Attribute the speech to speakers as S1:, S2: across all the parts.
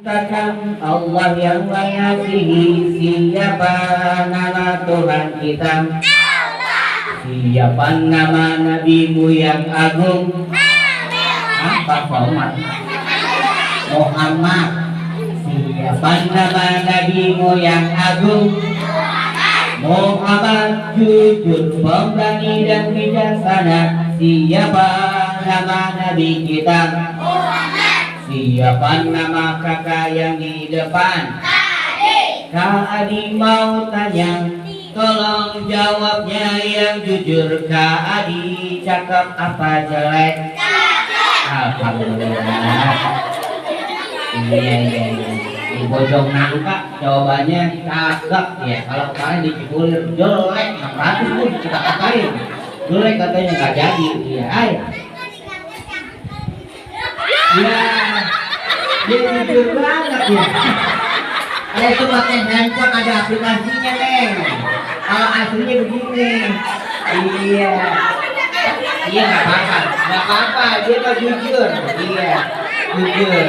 S1: Takkan Allah yang mengasihi, siapa nama Tuhan kita? Siapa nama nabimu yang agung? Apa Muhammad? Muhammad. Siapa nama nabimu yang agung? Muhammad, jujur, pemberani dan bijaksana. Siapa nama nabi kita? Siapa nama kakak yang di depan? Kak Adi mau tanya, tolong jawabnya yang jujur. Kak Adi cakep apa jelek? Alhamdulillah. Iya. Di Bojong Nangka jawabannya cakep ya. Kalau kemarin di Cipulir jelek, 600 pun kita katain. Jelek katanya nggak jadi. Iya, ayo. Ya, dia jujur banget ya. Itu pakai handphone ada aplikasinya Neng. Kalau aslinya begini. Iya. Iya nggak apa-apa. Dia mah jujur. Iya, jujur.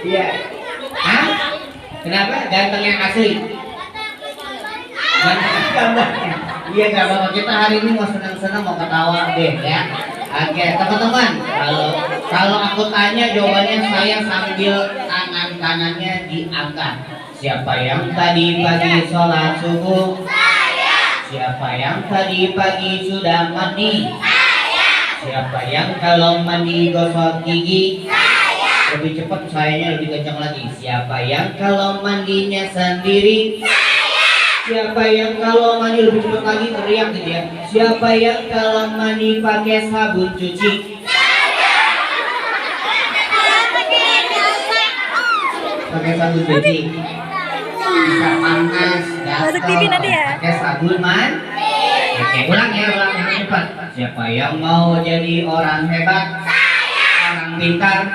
S1: Iya. Hah? Kenapa? Ganteng yang asli. Ganteng gambarnya. Iya nggak apa-apa, kita hari ini mau senang-senang, mau ketawa deh ya. Oke teman-teman, kalau aku tanya jawabannya saya sambil tangan kanannya diangkat. Siapa yang tadi pagi sholat subuh? Saya. Siapa yang tadi pagi sudah mandi? Saya. Siapa yang kalau mandi gosok gigi? Saya. Lebih cepat sayanya, lebih kencang lagi. Siapa yang kalau mandinya sendiri? Siapa yang kalau mandi lebih cepat lagi teriak gitu ya. Siapa yang kalau mandi pakai sabun cuci? Pakai sabun cuci. Bisa panas, gatel. Pakai sabun mandi. Oke, ulang yang cepat. Siapa yang mau jadi orang hebat? Orang pintar?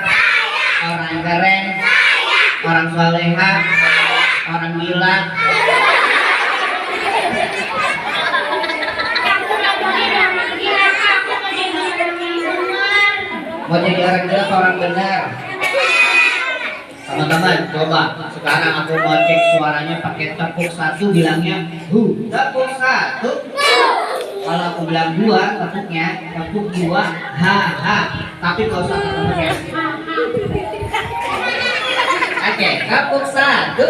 S1: Orang keren? Orang soleha? Orang gila? Mau jadi orang gila atau orang benar? Teman-teman, coba sekarang aku mau cek suaranya pakai tepuk satu, bilangnya hu. Tepuk satu. Kalau aku bilang dua, tepuknya tepuk dua, ha ha. Tapi kalau usah tepuknya. Oke, tepuk satu,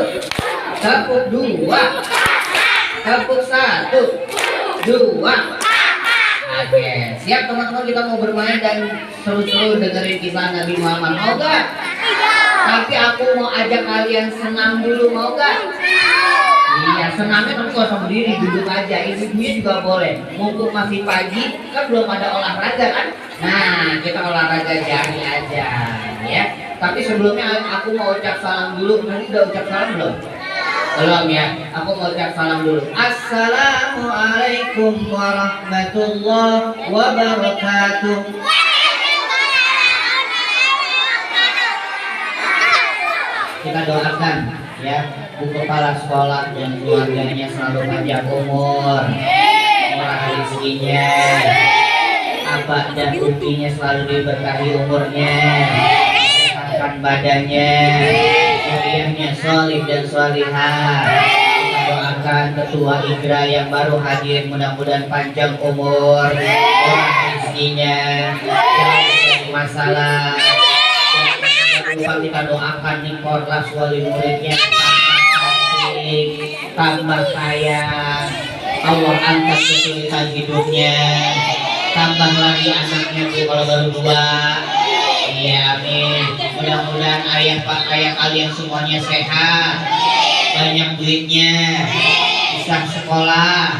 S1: tepuk dua, tepuk satu, dua. Oke, siap teman-teman, kita mau bermain dan seru-seru dengerin kisah Nabi Muhammad. Mau gak? Tapi aku mau ajak kalian senam dulu, mau gak? Iya, senamnya tapi gak usah berdiri, duduk aja. Ibu-ibunya juga boleh. Mumpung masih pagi, kan belum ada olahraga kan? Nah, kita olahraga jari aja, ya. Tapi sebelumnya aku mau ucap salam dulu. Nanti udah ucap salam belum? Belum ya, aku mau ucap salam dulu. Assalamualaikum warahmatullahi wabarakatuh. Kita doakan ya, Bu Kepala Sekolah dan keluarganya selalu panjang umur, murah rezekinya, abah dan uminya selalu diberkahi umurnya, sehatkan badannya, zuriyahnya sholih dan sholihah. Kita doakan ketua Igra yang baru hadir, mudah-mudahan panjang umur, murah rezekinya, jangan masalah. Kita doakan nih Korlas wali muridnya tambah kaya, Allah angkat kesulitan hidupnya, tambah lagi anaknya Bu kalau baru 2. Iya amin. Mudah-mudahan ayah kalian semuanya sehat, banyak duitnya, bisa sekolah,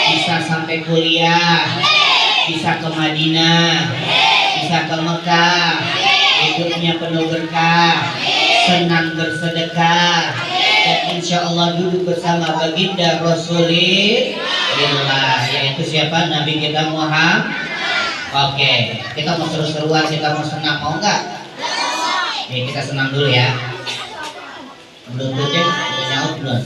S1: bisa sampai kuliah, bisa ke Madinah, bisa ke Mekah, hidupnya penuh berkah, senang bersedekah, dan insya Allah duduk bersama baginda Rasulullah, yaitu siapa? Nabi kita Muhammad. Oke, kita mau seru-seruan, kita mau senang, mau nggak? Nih kita senang dulu ya. Belum tuh cek, udah nyaut belum?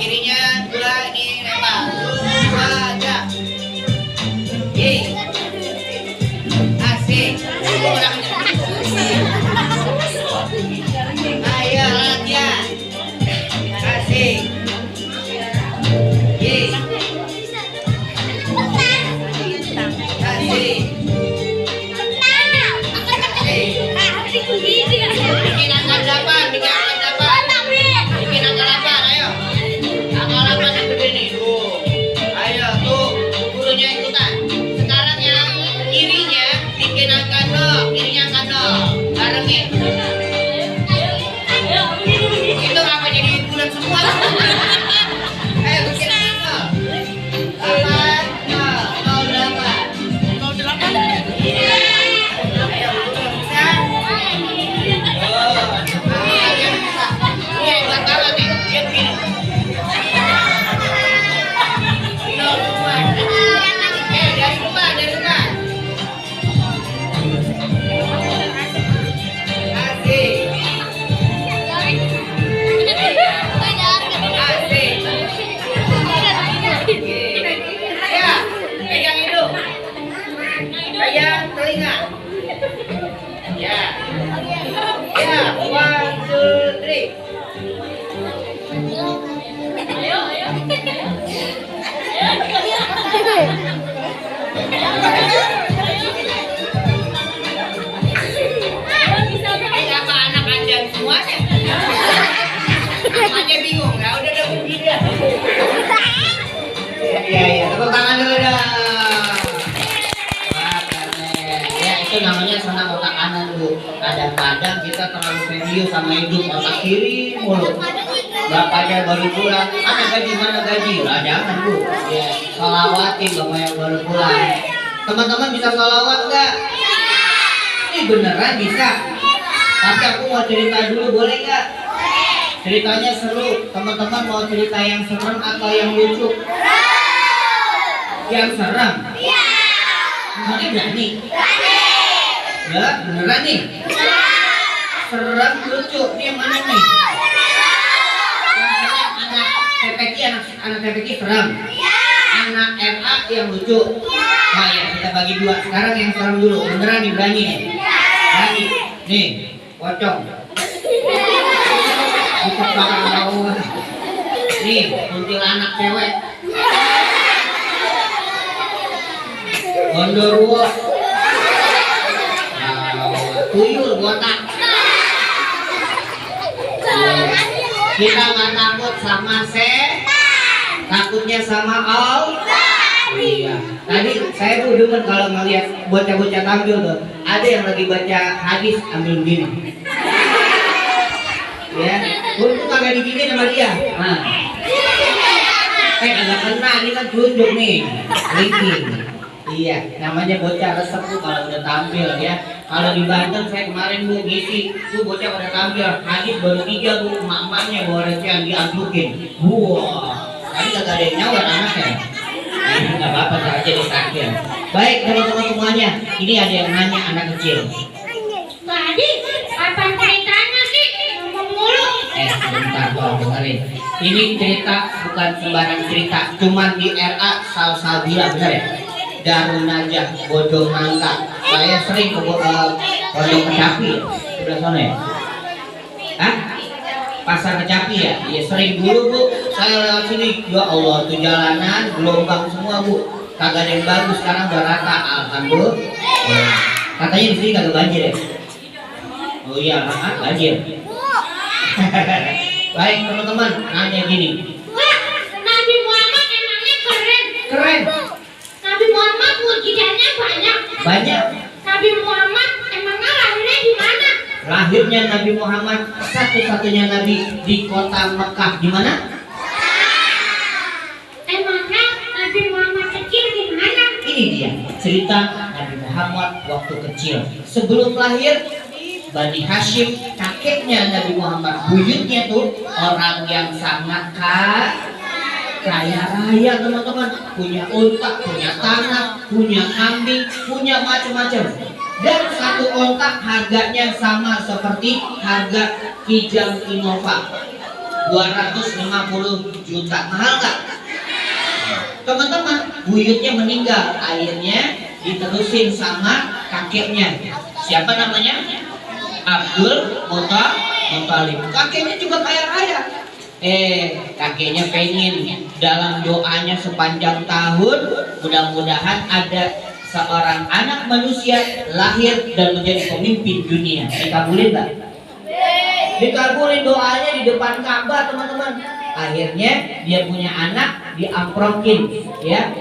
S1: Kirinya dua ini lempar dua aja. Asik. Ayo latihan. Asik. Asik. Bikin angka 8, bikin angka 8. Bikin angka 8, ayo. Angka 8 yang gede nih, tuh. Ayo, tuh, gurunya ikutan. Sekarang yang kirinya bikin angka 0, kirinya angka 0. Barengin. Itu apa jadi bulan semua? Ayo, bikin angka 0. 8, 0, 08. 08. Iya. Ayo, bisa. Ini buat kawan nih, dia begini. Dari rumah. Asik. Ya, pegang hidung. Pegang telinga. Ya. Ya, 1, 2, 3. Kenapa anak anjang semuanya? Namanya bingung, ya udah begini. Iya, tepuk tangan dulu dong. Wah, keren. Ya, itu namanya senam otak kanan Bu. Kadang-kadang kita terlalu serius sama hidup, otak kiri mulu. Bapaknya baru pulang, mana gaji? Lah jangan Bu. Ya, sholawatin bapaknya baru pulang. Teman-teman bisa sholawat nggak? Ini beneran bisa. Tapi aku mau cerita dulu, boleh nggak? Ceritanya seru. Teman-teman mau cerita yang serem atau yang lucu? Yang serem? Iya. Ini berani? Ya, beneran nih? Serem, lucu. Ini yang mana nih? Anak TPQ serem. Anak MA yang lucu. Nah ya, kita bagi dua. Sekarang yang serem dulu. Beneran nih, berani nih? Berani. Nih, pocong. Bisa bakal tahu. Nih, kuntilanak cewek. Gondoruo. Tuyul botak. Kita nggak takut sama takutnya sama Allah. Iya. Tadi saya tuh demen kalau ngeliat bocah-bocah tampil tuh. Ada yang lagi baca hadis ambil begini. Ya, untuk kagak digini sama dia. Nah. Agak kena, ini kan tunjuk nih. Linking. Iya, namanya bocah resep tuh kalau udah tampil ya. Kalau di Banten saya kemarin Bu ngisi, tuh bocah pada tampil. Hadis baru 3 Bu, emak-emaknya bawa recehan dianggukin. Wah, tadi kagak ada yang nyawar anaknya. Ini nggak apa-apa aja ditakdir. Baik teman-teman semuanya, ini ada yang nanya anak kecil.
S2: Tadi apa ceritanya sih? Ngomong mulu.
S1: Sebentar tolong dengerin. Ini cerita bukan sembarang cerita, cuman di RA Salsabila, benar ya? Darun Najah, Bojong Nangka. Saya sering ke Bojong Kecapi, sebelah sana ya? Hah? Pasar Kecapi ya? Iya sering dulu Bu. Saya lewat sini, ya Allah tuh jalanan gelombang semua Bu. Kagak ada yang bagus, sekarang udah rata. Alhamdulillah. Katanya di sini kagak banjir ya? Oh iya, banjir. Baik teman-teman, nanya gini.
S2: Wah, Nabi Muhammad emangnya keren.
S1: Keren.
S2: Nabi Muhammad mujizatnya banyak.
S1: Banyak.
S2: Nabi Muhammad emangnya lahirnya di mana?
S1: Lahirnya Nabi Muhammad satu-satunya Nabi di kota Mekah. Di mana?
S2: Emangnya Nabi Muhammad kecil di mana?
S1: Ini dia cerita Nabi Muhammad Muhammad waktu kecil. Sebelum lahir, Bani Hashim, kakeknya Nabi Muhammad, buyutnya tuh orang yang sangat kaya raya teman-teman, punya unta, punya tanah, punya kambing, punya macam-macam. Dan satu ontak harganya sama seperti harga Kijang Innova, 250 juta. Mahal nggak? Teman-teman, buyutnya meninggal, akhirnya diterusin sama kakeknya. Siapa namanya? Abdul Muthalib. Kakeknya juga kaya raya. Kakeknya pengen dalam doanya sepanjang tahun, mudah-mudahan ada seorang anak manusia lahir dan menjadi pemimpin dunia. Dikabulin nggak? Dikabulin doanya di depan Ka'bah teman-teman. Akhirnya dia punya anak, diamprokin, ya.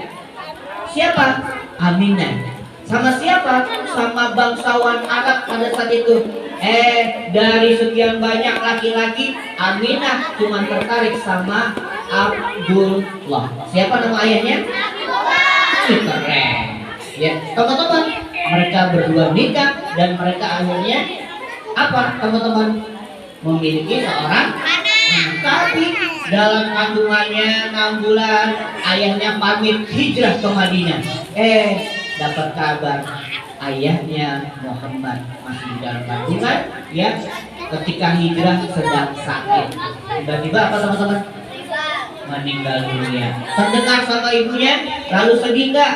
S1: Siapa? Aminah. Sama siapa? Sama bangsawan Arab pada saat itu. Dari sekian banyak laki-laki, Aminah cuma tertarik sama Abdullah. Siapa nama ayahnya? Keren. Ya, teman-teman, mereka berdua nikah dan mereka akhirnya apa? Teman-teman, memiliki seorang anak. Tapi dalam kandungannya 6 bulan, ayahnya pamit hijrah ke Madinah. Dapat kabar ayahnya Muhammad masih di dalam kandungan, ya. Ketika hijrah sedang sakit. Tiba-tiba apa teman-teman? Meninggal dunia. Terdengar sama ibunya, lalu sedih nggak?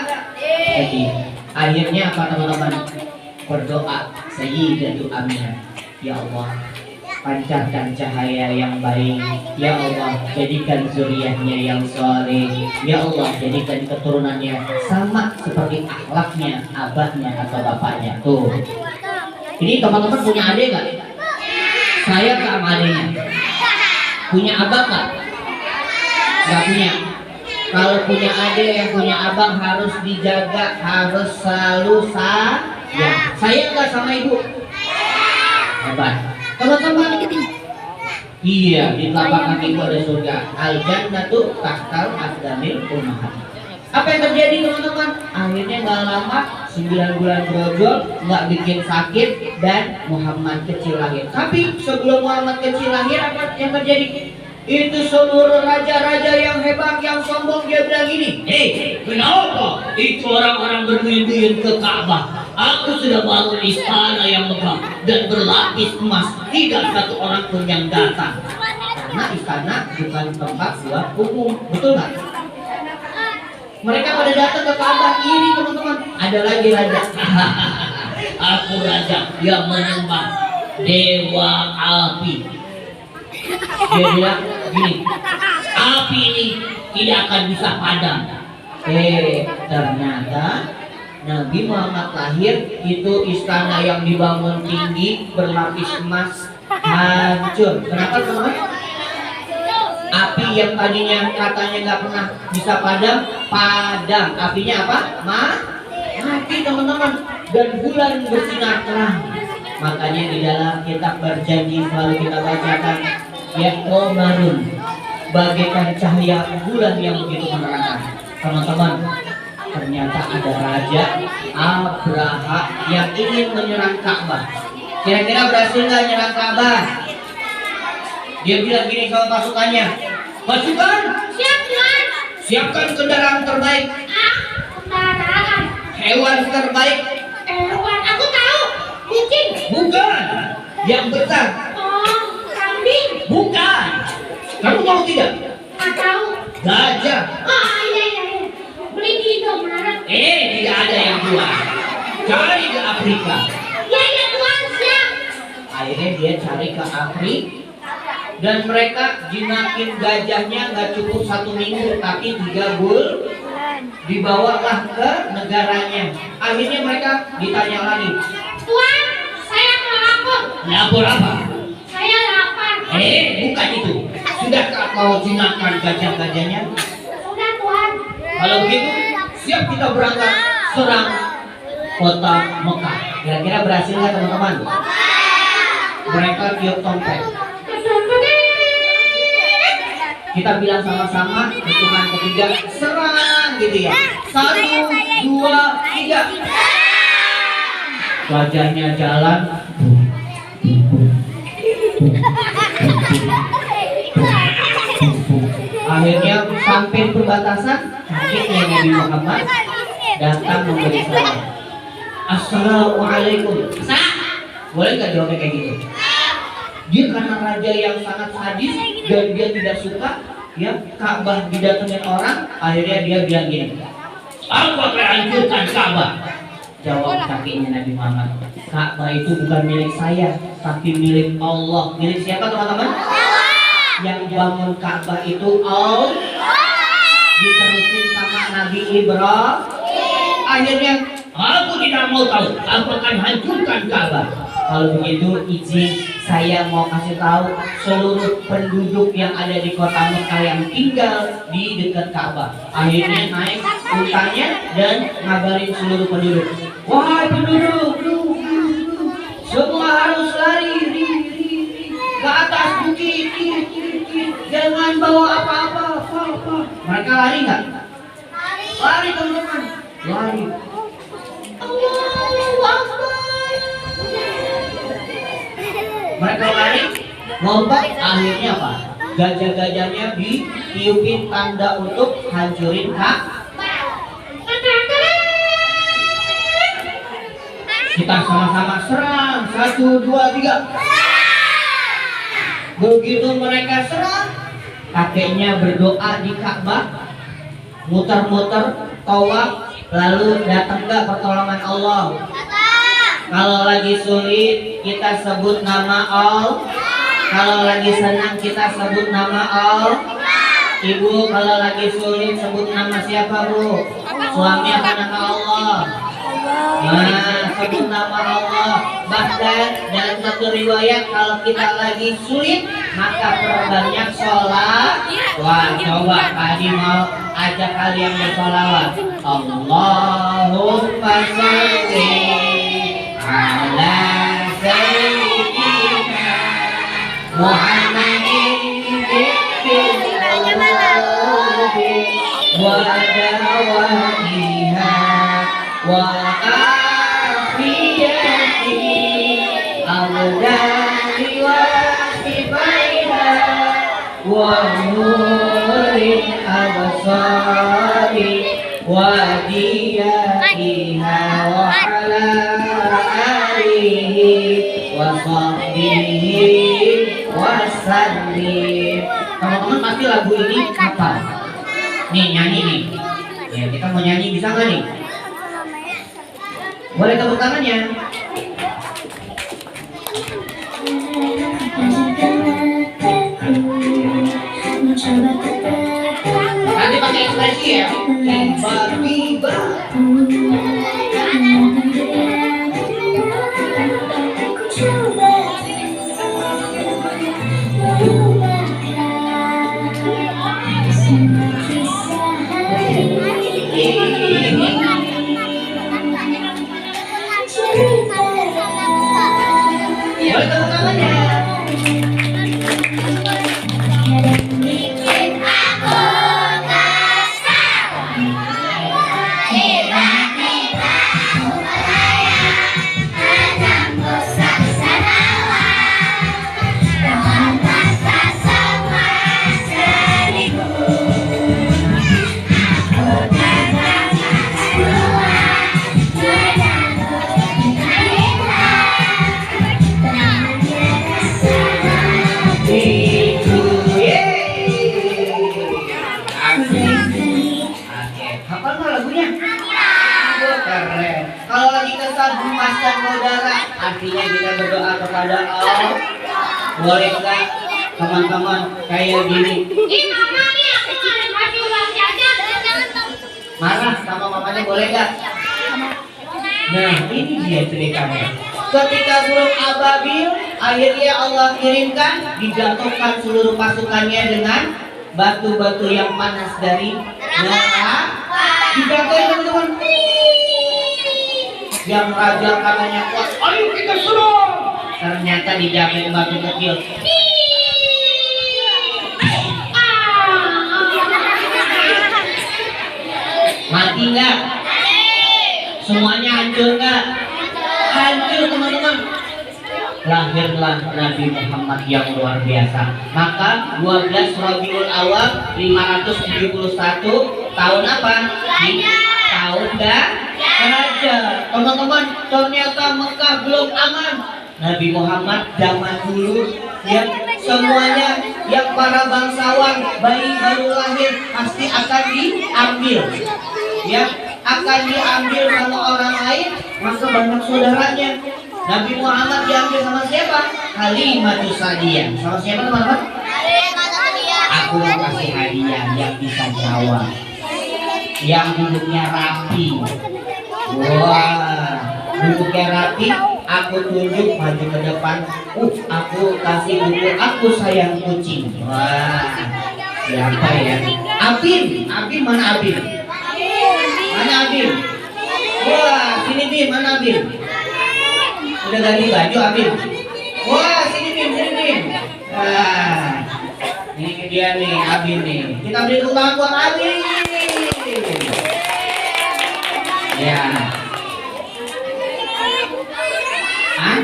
S1: Sedih. Akhirnya apa teman-teman? Berdoa Sayyidatu Aminah, ya Allah, pancarkan cahaya yang baik, ya Allah, jadikan zuriatnya yang soleh, ya Allah, jadikan keturunannya sama seperti akhlaknya abahnya atau bapaknya. Tuh, ini teman-teman punya adik nggak? Saya sama adiknya. Punya abang nggak? Nggak punya. Kalau punya adik yang punya abang harus dijaga, harus selalu sayang. Sayang nggak sama ibu? Hebat. Teman-teman, iya, di telapak kaki itu ada surga. Al-jannatu tahtal aqdamil ummahat. Apa yang terjadi teman-teman? Akhirnya nggak lama, 9 bulan brojol, nggak bikin sakit, dan Muhammad kecil lahir. Tapi sebelum Muhammad kecil lahir, apa yang terjadi? Itu seluruh raja-raja yang hebat, yang sombong, dia bilang gini, kenapa itu orang-orang berlindung ke Ka'bah? Aku sudah bangun istana yang megah dan berlapis emas, tidak satu orang pun yang datang. Karena istana bukan tempat buat umum, betul nggak? Mereka pada datang ke Ka'bah, iri teman-teman. Ada lagi raja. Aku raja yang menyembah dewa api. Dia bilang gini, api ini tidak akan bisa padam. Ternyata Nabi Muhammad lahir, itu istana yang dibangun tinggi berlapis emas hancur. Kenapa teman-teman? Api yang tadinya katanya nggak pernah bisa padam, padam. Apinya apa? Mati teman-teman. Dan bulan bersinar terang. Makanya di dalam kitab berjanji selalu kita bacakan, ya Qamarun, bagaikan cahaya bulan yang begitu menerangkan. Teman-teman, ternyata ada raja Abraha yang ingin menyerang Ka'bah. Kira-kira berhasil nggak nyerang Ka'bah? Dia bilang gini sama pasukannya, pasukan,
S2: Siap, Tuan.
S1: siapkan kendaraan terbaik,
S2: Kendaraan.
S1: hewan terbaik.
S2: Hewan, aku tahu. Kucing.
S1: Bukan, yang besar.
S2: Oh, kambing.
S1: Bukan. Kamu tahu tidak?
S2: Nggak tahu.
S1: Gajah.
S2: Oh, iya. Beli di Indomaret.
S1: Tidak ada yang jual. Cari ke Afrika.
S2: Iya, Tuan, siap.
S1: Akhirnya dia cari ke Afrika, dan mereka jinakin gajahnya nggak cukup 1 minggu, tapi 3 bulan dibawalah ke negaranya. Akhirnya mereka ditanya lagi,
S2: Tuan, saya mau lapor.
S1: lapor apa?
S2: Saya lapar.
S1: Bukan itu. Sudahkah kau jinakan gajah-gajahnya?
S2: Sudah, Tuan.
S1: Kalau begitu, siap kita berangkat serang kota Mekah. Kira-kira berhasil nggak teman-teman? Mereka tiup trompet. Kita bilang sama-sama, hitungan ketiga, serang gitu ya. 1, 2, 3. Wajahnya jalan. Akhirnya sampai perbatasan, sakitnya Nabi Muhammad datang memberi salam. Assalamualaikum. Boleh nggak jawabnya kayak gitu? Dia karena raja yang sangat sadis dan dia tidak suka ya Ka'bah didatengin orang, akhirnya dia bilang gini, aku akan hancurkan Ka'bah. Jawab kakeknya Nabi Muhammad, Ka'bah itu bukan milik saya, tapi milik Allah. Milik siapa teman-teman? Yang bangun Ka'bah itu Allah. Diterusin sama Nabi Ibrahim. Akhirnya aku tidak mau tahu, aku akan hancurkan Ka'bah. Kalau begitu izin saya mau kasih tahu seluruh penduduk yang ada di kota Mekah yang tinggal di dekat Ka'bah. Akhirnya naik untanya dan ngabarin seluruh penduduk. Wahai penduduk, semua harus lari ke atas bukit, jangan bawa apa-apa. Mereka lari nggak? Lari teman-teman, lari. Allahu Akbar. Mereka lari, lompat, akhirnya apa? Gajah-gajahnya ditiupin tanda untuk hancurin Ka'bah. Kita sama-sama serang, 1, 2, 3. Begitu mereka serang, kakeknya berdoa di Ka'bah, muter-muter, tawaf, lalu datang ke pertolongan Allah. Kalau lagi sulit kita sebut nama Allah. Kalau lagi senang kita sebut nama Allah. Ibu kalau lagi sulit sebut nama siapa bu? Suami apa nama Allah? Nah, sebut nama Allah. Bahkan dalam satu riwayat kalau kita lagi sulit maka perbanyak sholat. Wah, coba tadi mau ajak kalian bersolawat. Allahumma sholli ala sayyidina Muhammadin wa dawaiha wa afiyati al-dani wa sifaiha wa nuri abasari wa diyatiha wa ala alihi wa sahbihi wa sallim. Teman-teman pasti lagu ini hafal. Nih nyanyi nih. Ya kita mau nyanyi bisa nggak nih? Boleh tepuk tangannya. Nanti pakai ekspresi ya. Tiba-tiba. Boleh tepuk tangannya. Hafal nggak lagunya? Keren. Kalau lagi kesal gemaskan saudara, artinya kita berdoa kepada Allah. Boleh nggak teman-teman kayak gini? Marah sama mamanya boleh nggak? Nah ini dia ceritanya. Ketika burung ababil akhirnya Allah kirimkan, dijatuhkan seluruh pasukannya dengan batu-batu yang panas dari neraka. Dijatuhin teman-teman. Yang raja katanya kuat, ayo kita serang. Ternyata dijatuhin batu kecil. Mati nggak? Semuanya hancur nggak? Hancur. Ayo teman-teman, lahirlah Nabi Muhammad yang luar biasa. Maka 12 Rabiul Awal 571 tahun apa? Tahun Raja. Teman-teman, ternyata Mekah belum aman. Nabi Muhammad zaman dulu yang semuanya yang para bangsawan bayi baru lahir pasti akan diambil, ya akan diambil sama orang lain, maka banyak saudaranya. Nabi Muhammad diambil sama siapa? Halimatus Sa'diyah. Sama siapa teman-teman? Aku mau kasih hadiah yang bisa jawab, yang duduknya rapi. Wah, duduknya rapi. Aku tunjuk maju ke depan. Aku kasih buku Aku Sayang Kucing. Wah, siapa ya? Abim. Abim mana Abim? Mana Abim? Wah, sini Bim. Mana Abim? Udah ganti baju Abim. Wah, sini Bim, sini Bim. Wah, ini dia nih Abim nih. Kita beri tepuk tangan buat Abim. Ya. Hah?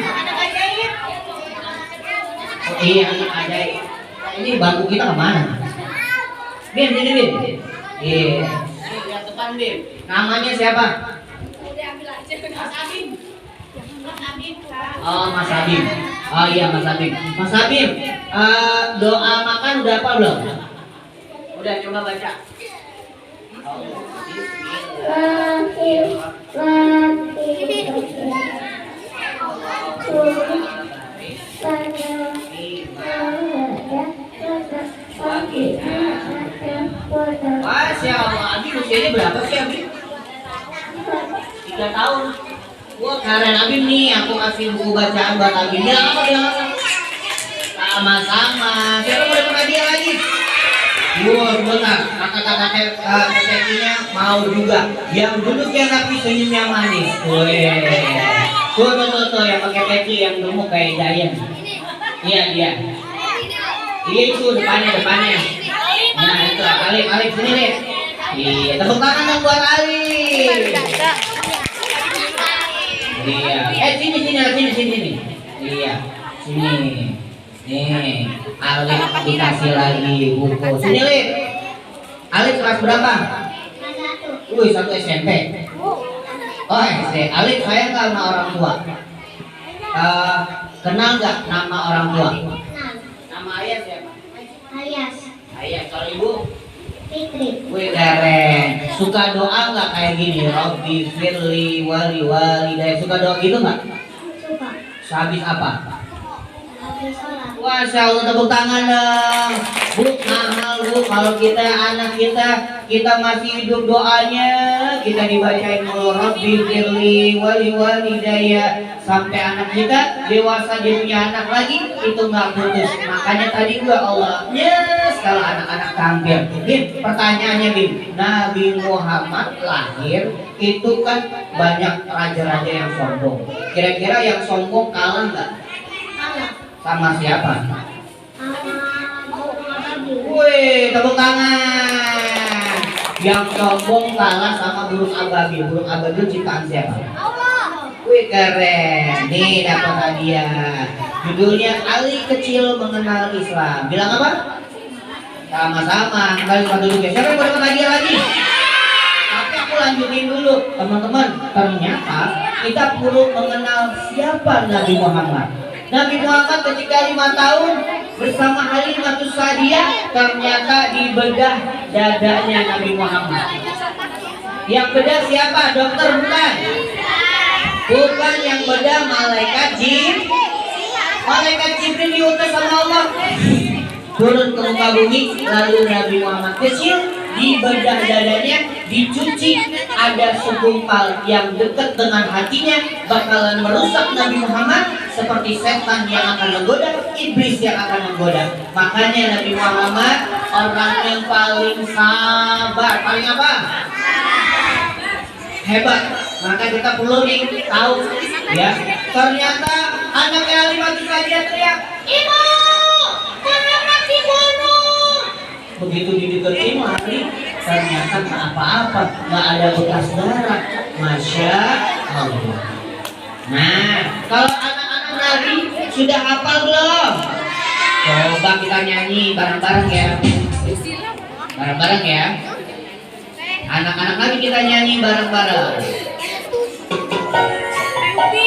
S1: Oh, iya, ajaib. Ini bangku kita kemana? Bim, sini Bim. Iya. Lihat depan Bim. Namanya siapa? Mas Abim. Oh, Mas Abim. Oh iya, Mas Abim. Mas Abim, doa makan udah apa belum? Udah, coba baca. Masya Allah, Abi usianya berapa sih Abi? 3 tahun. Wah keren Abim nih, aku kasih buku bacaan buat Abim. Bilang apa? Sama-sama. Siapa mau dapat hadiah lagi? Wah benar, kakak-kakak mau juga. Yang duduk yang rapi senyumnya manis. Tuh yang pakai peci yang gemuk kayak Giant. Iya dia. Iya itu depannya. Nah itu Alif sini deh. Iya, tepuk tangan dong buat Alif. Iya. Sini nih. Iya. Sini. Nih, Alif dikasih lagi buku. Sini Alif. Alif kelas berapa? Kelas 1. 1 SMP. Oh SD. Alif sayang nggak sama orang tua? Kenal nggak nama orang tua? Nama ayah siapa? Ayah. Kalau ibu? Fitri. Wih keren. Suka doa nggak kayak gini? Robbi firli wali walidayya. Suka doa gitu nggak?
S2: Suka.
S1: Habis apa?
S2: Sholat.
S1: Masya Allah, tepuk tangan dong. Bu, mahal bu. Kalau anak kita masih hidup doanya, kita dibacain mulu Rabbi firli wali walidayya sampai anak kita dewasa dia punya anak lagi itu nggak putus. Makanya tadi gua Allah kalau anak-anak tampil. Bim, pertanyaannya Bim, Nabi Muhammad lahir itu kan banyak raja-raja yang sombong. Kira-kira yang sombong kalah nggak? Sama siapa? Wih, tepuk tangan. Yang sombong kalah sama burung ababil. Burung ababil ciptaan siapa?
S2: Allah.
S1: Wih, keren. Nih dapat hadiah. Judulnya Ali Kecil Mengenal Islam. Bilang apa? Sama-sama. Kembali pada duduk ya. Siapa yang mau dapat hadiah lagi? Tapi aku lanjutin dulu, teman-teman. Ternyata kita perlu mengenal siapa Nabi Muhammad. Nabi Muhammad ketika 5 tahun bersama Halimatus Sa'diyah ternyata dibedah dadanya Nabi Muhammad. Yang bedah siapa? Dokter bukan? Bukan, yang bedah malaikat Jibril. Malaikat Jibril diutus sama Allah turun ke muka bumi, lalu Nabi Muhammad kecil dibedah dadanya, dicuci, ada segumpal yang dekat dengan hatinya bakalan merusak Nabi Muhammad seperti setan yang akan menggoda, iblis yang akan menggoda. Makanya Nabi Muhammad orang yang paling sabar, paling apa? Hebat. Maka kita perlu nih tahu ya. Ternyata anaknya Halimatus Sa'diyah teriak, "Ibu, Muhammad dibunuh." Begitu dideketin lari, ternyata nggak apa-apa, nggak ada bekas darah. Masya Allah. Nah, kalau anak-anak Nabi sudah hafal belum? Coba kita nyanyi bareng-bareng ya. Bareng-bareng ya. Anak-anak Nabi kita nyanyi bareng-bareng.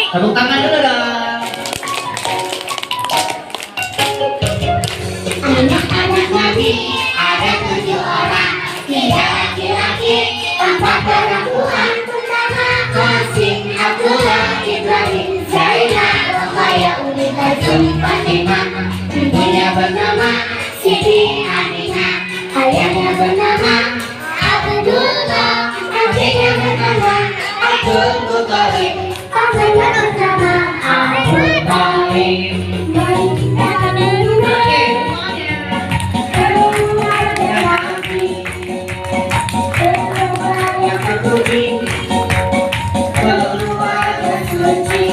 S1: Tepuk tangan dulu dong.
S2: Anak-anak Nabi ada 7 orang, 3 laki-laki, 4 perempuan. Qasim, Abdullah, Ibrahim, Zainab, Rukaya, Umi Tajum, Fatimah. Ibunya bernama Siti Aminah, ayahnya bernama Abdullah, adiknya bernama Abdul Muthalib, pamannya bernama Abu Thalib. Mari kita menyanyi keluar dari yang terpuji, keluar dan suci.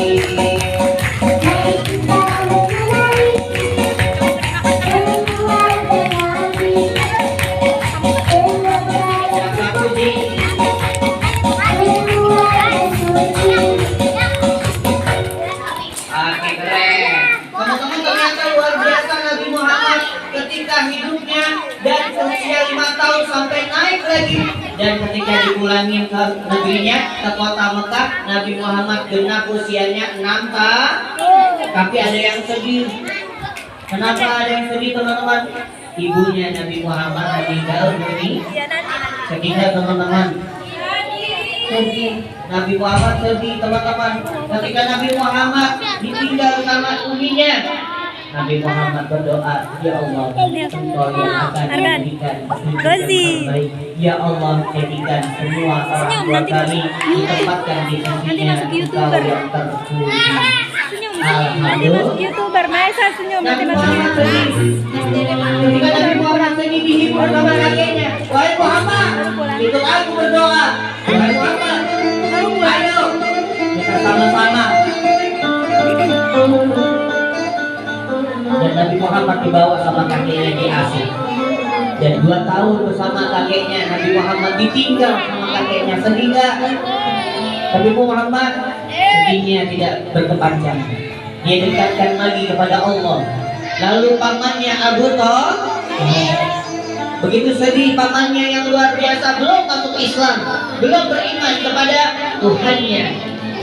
S2: Mari kita menyanyi keluar dari yang terpuji, keluar dan suci.
S1: Oke, keren. Teman-teman, ternyata luar biasa Nabi Muhammad ketika hidupnya dan usia 5 tahun sampai naik lagi, dan ketika dipulangin ke negerinya, ke kota Mekah, Nabi Muhammad genap usianya 6 tahun. Tapi ada yang sedih. Kenapa ada yang sedih, teman-teman? Ibunya Nabi Muhammad meninggal dunia. Sedihnya, teman-teman. Sedih. Nabi Muhammad sedih, teman-teman. Ketika Nabi Muhammad ditinggal sama uminya, Nabi Muhammad berdoa, ya Allah, Engkau yang akan memberikan kehidupan terbaik. Ya Allah, jadikan semua orang tua kami ditempatkan di sisinya Engkau yang terpuji. Alhamdulillah.
S3: YouTuber, Maesa senyum.
S1: Nabi Muhammad sedih. Ketika Nabi Muhammad sedih dihibur sama kakeknya, wahai Muhammad, ikut aku berdoa. Wahai Muhammad, ayo kita sama-sama. Dan Nabi Muhammad dibawa sama kakeknya di Asyik. Dan 2 tahun bersama kakeknya, Nabi Muhammad ditinggal sama kakeknya. Sedih gak? Nabi Muhammad sedihnya tidak berkepanjangan. Dia dekatkan lagi kepada Allah. Lalu pamannya Abu Thalib begitu sedih, pamannya yang luar biasa, belum masuk Islam, belum beriman kepada Tuhannya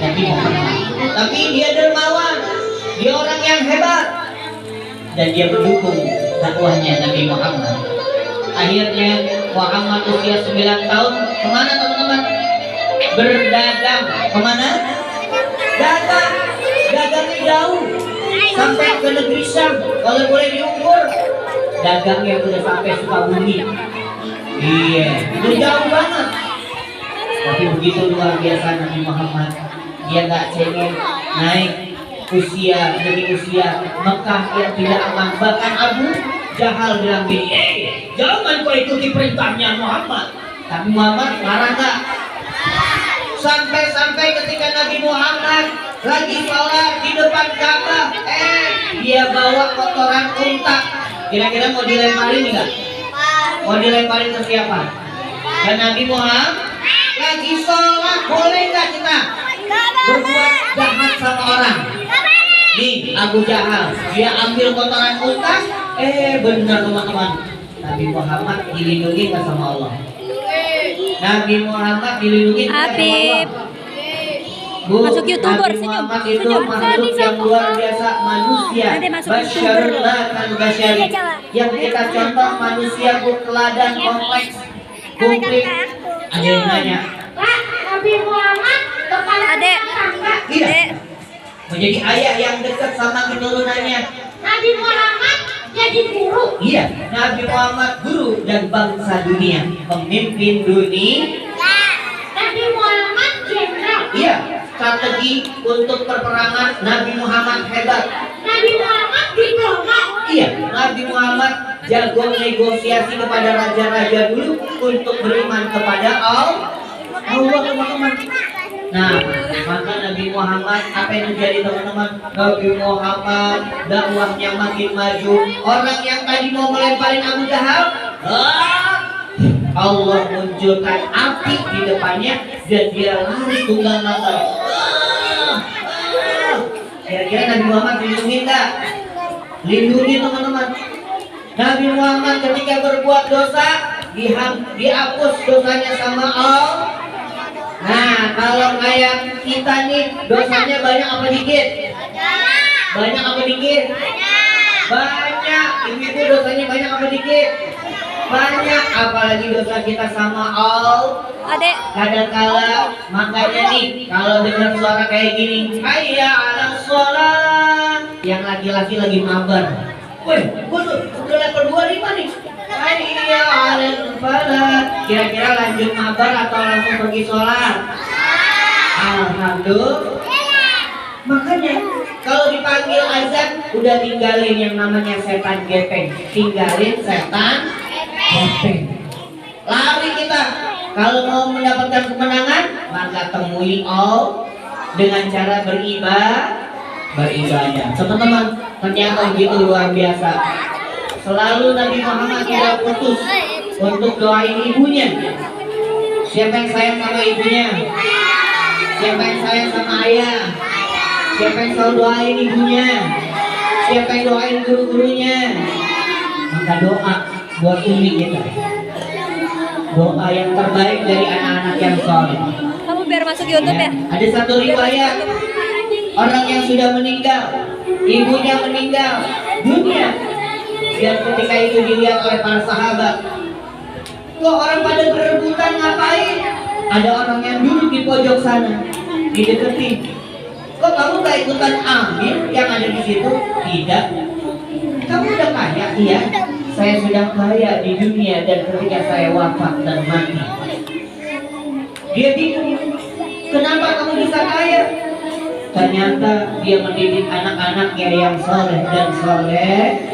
S1: Nabi Muhammad. Tapi dia dermawan, dia orang yang hebat, dan dia mendukung dakwahnya Nabi Muhammad. Akhirnya Muhammad usia 9 tahun kemana, teman-teman? Berdagang. Kemana? Dagang. Dagangnya jauh sampai ke negeri Syam. Kalau boleh diukur, dagangnya udah sampai Sukabumi. Iya, itu jauh banget. Tapi begitu luar biasa Nabi Muhammad, dia nggak cengeng, naik usia demi usia, Mekah yang tidak aman. Bahkan Abu Jahal bilang gini, jangan kau ikuti perintahnya Muhammad. Tapi Muhammad marah nggak? Sampai ketika Nabi Muhammad lagi sholat di depan Ka'bah, dia bawa kotoran unta. Kira-kira mau dilemparin nggak? Mau dilemparin ke siapa? Dan Nabi Muhammad lagi sholat, boleh nggak kita berbuat jahat sama orang? Nih Abu Jahal, dia ambil kotoran unta. Benar teman-teman, Nabi Muhammad dilindungi nggak sama Allah? Nabi Muhammad dilindungi nggak sama Allah? Bu,
S3: Masuk YouTuber,
S1: Nabi
S3: senyum,
S1: Muhammad itu
S3: senyum.
S1: makhluk yang luar biasa, manusia.
S3: Nanti masuk
S1: Basyarul
S3: YouTuber.
S1: kan basyari. Yang kita contoh manusia teladan kompleks, komplit. Ada yang nanya,
S2: Pak, Nabi Muhammad kepala
S3: Adek.
S2: enggak?
S1: iya, menjadi ayah yang dekat sama keturunannya.
S2: Nabi Muhammad jadi guru.
S1: Iya, Nabi Muhammad guru dan bangsa dunia, pemimpin dunia.
S2: Nabi Muhammad jenderal.
S1: Iya, strategi untuk perperangan Nabi Muhammad hebat.
S2: Nabi Muhammad diplomat.
S1: Iya, Nabi Muhammad jago negosiasi kepada raja-raja dulu untuk beriman kepada Allah, teman-teman. Nah, maka Nabi Muhammad apa yang terjadi, teman-teman? Nabi Muhammad dakwahnya makin maju. Orang yang tadi mau melemparin Abu Jahal, Allah munculkan api di depannya dan dia lari tunggang langgang. Kira-kira Nabi Muhammad lindungi nggak? Lindungi teman-teman. Nabi Muhammad ketika berbuat dosa dihapus dosanya sama Allah. Nah, kalau kayak kita nih dosanya banyak apa dikit? Banyak apa dikit? Banyak. Ibu-ibu dosanya banyak apa dikit? Banyak. Apalagi dosa kita sama Allah.
S3: Adek.
S1: Kadang-kala makanya nih kalau dengar suara kayak gini, hayya 'alas sholat, yang laki-laki lagi mabar. Woi, gue udah level 25 nih. Hayya 'alas falah. Kira-kira lanjut mabar atau langsung pergi sholat? Alhamdulillah. Makanya kalau dipanggil azan udah tinggalin yang namanya setan gepeng, tinggalin setan gepeng. Lari kita. Kalau mau mendapatkan kemenangan, maka temui Allah dengan cara beribadah. Teman-teman, ternyata begitu luar biasa. Selalu Nabi Muhammad tidak putus untuk doain ibunya. Siapa yang sayang sama ibunya? Siapa yang sayang sama ayah? Siapa yang selalu doain ibunya? Siapa yang doain guru-gurunya? Maka doa buat umi kita. Doa yang terbaik dari anak-anak yang soleh.
S3: Kamu biar masuk YouTube ya?
S1: Ada satu riwayat orang yang sudah meninggal, ibunya meninggal dunia, dan ketika itu dilihat oleh para sahabat, kok orang pada berebutan ngapain? Ada orang yang duduk di pojok sana, dideketin. Kok kamu gak ikutan amin yang ada di situ? Tidak. Kamu udah kaya? Iya. Saya sudah kaya di dunia dan ketika saya wafat dan mati. Dia bingung. Kenapa kamu bisa kaya? Ternyata dia mendidik anak-anaknya yang soleh dan soleh.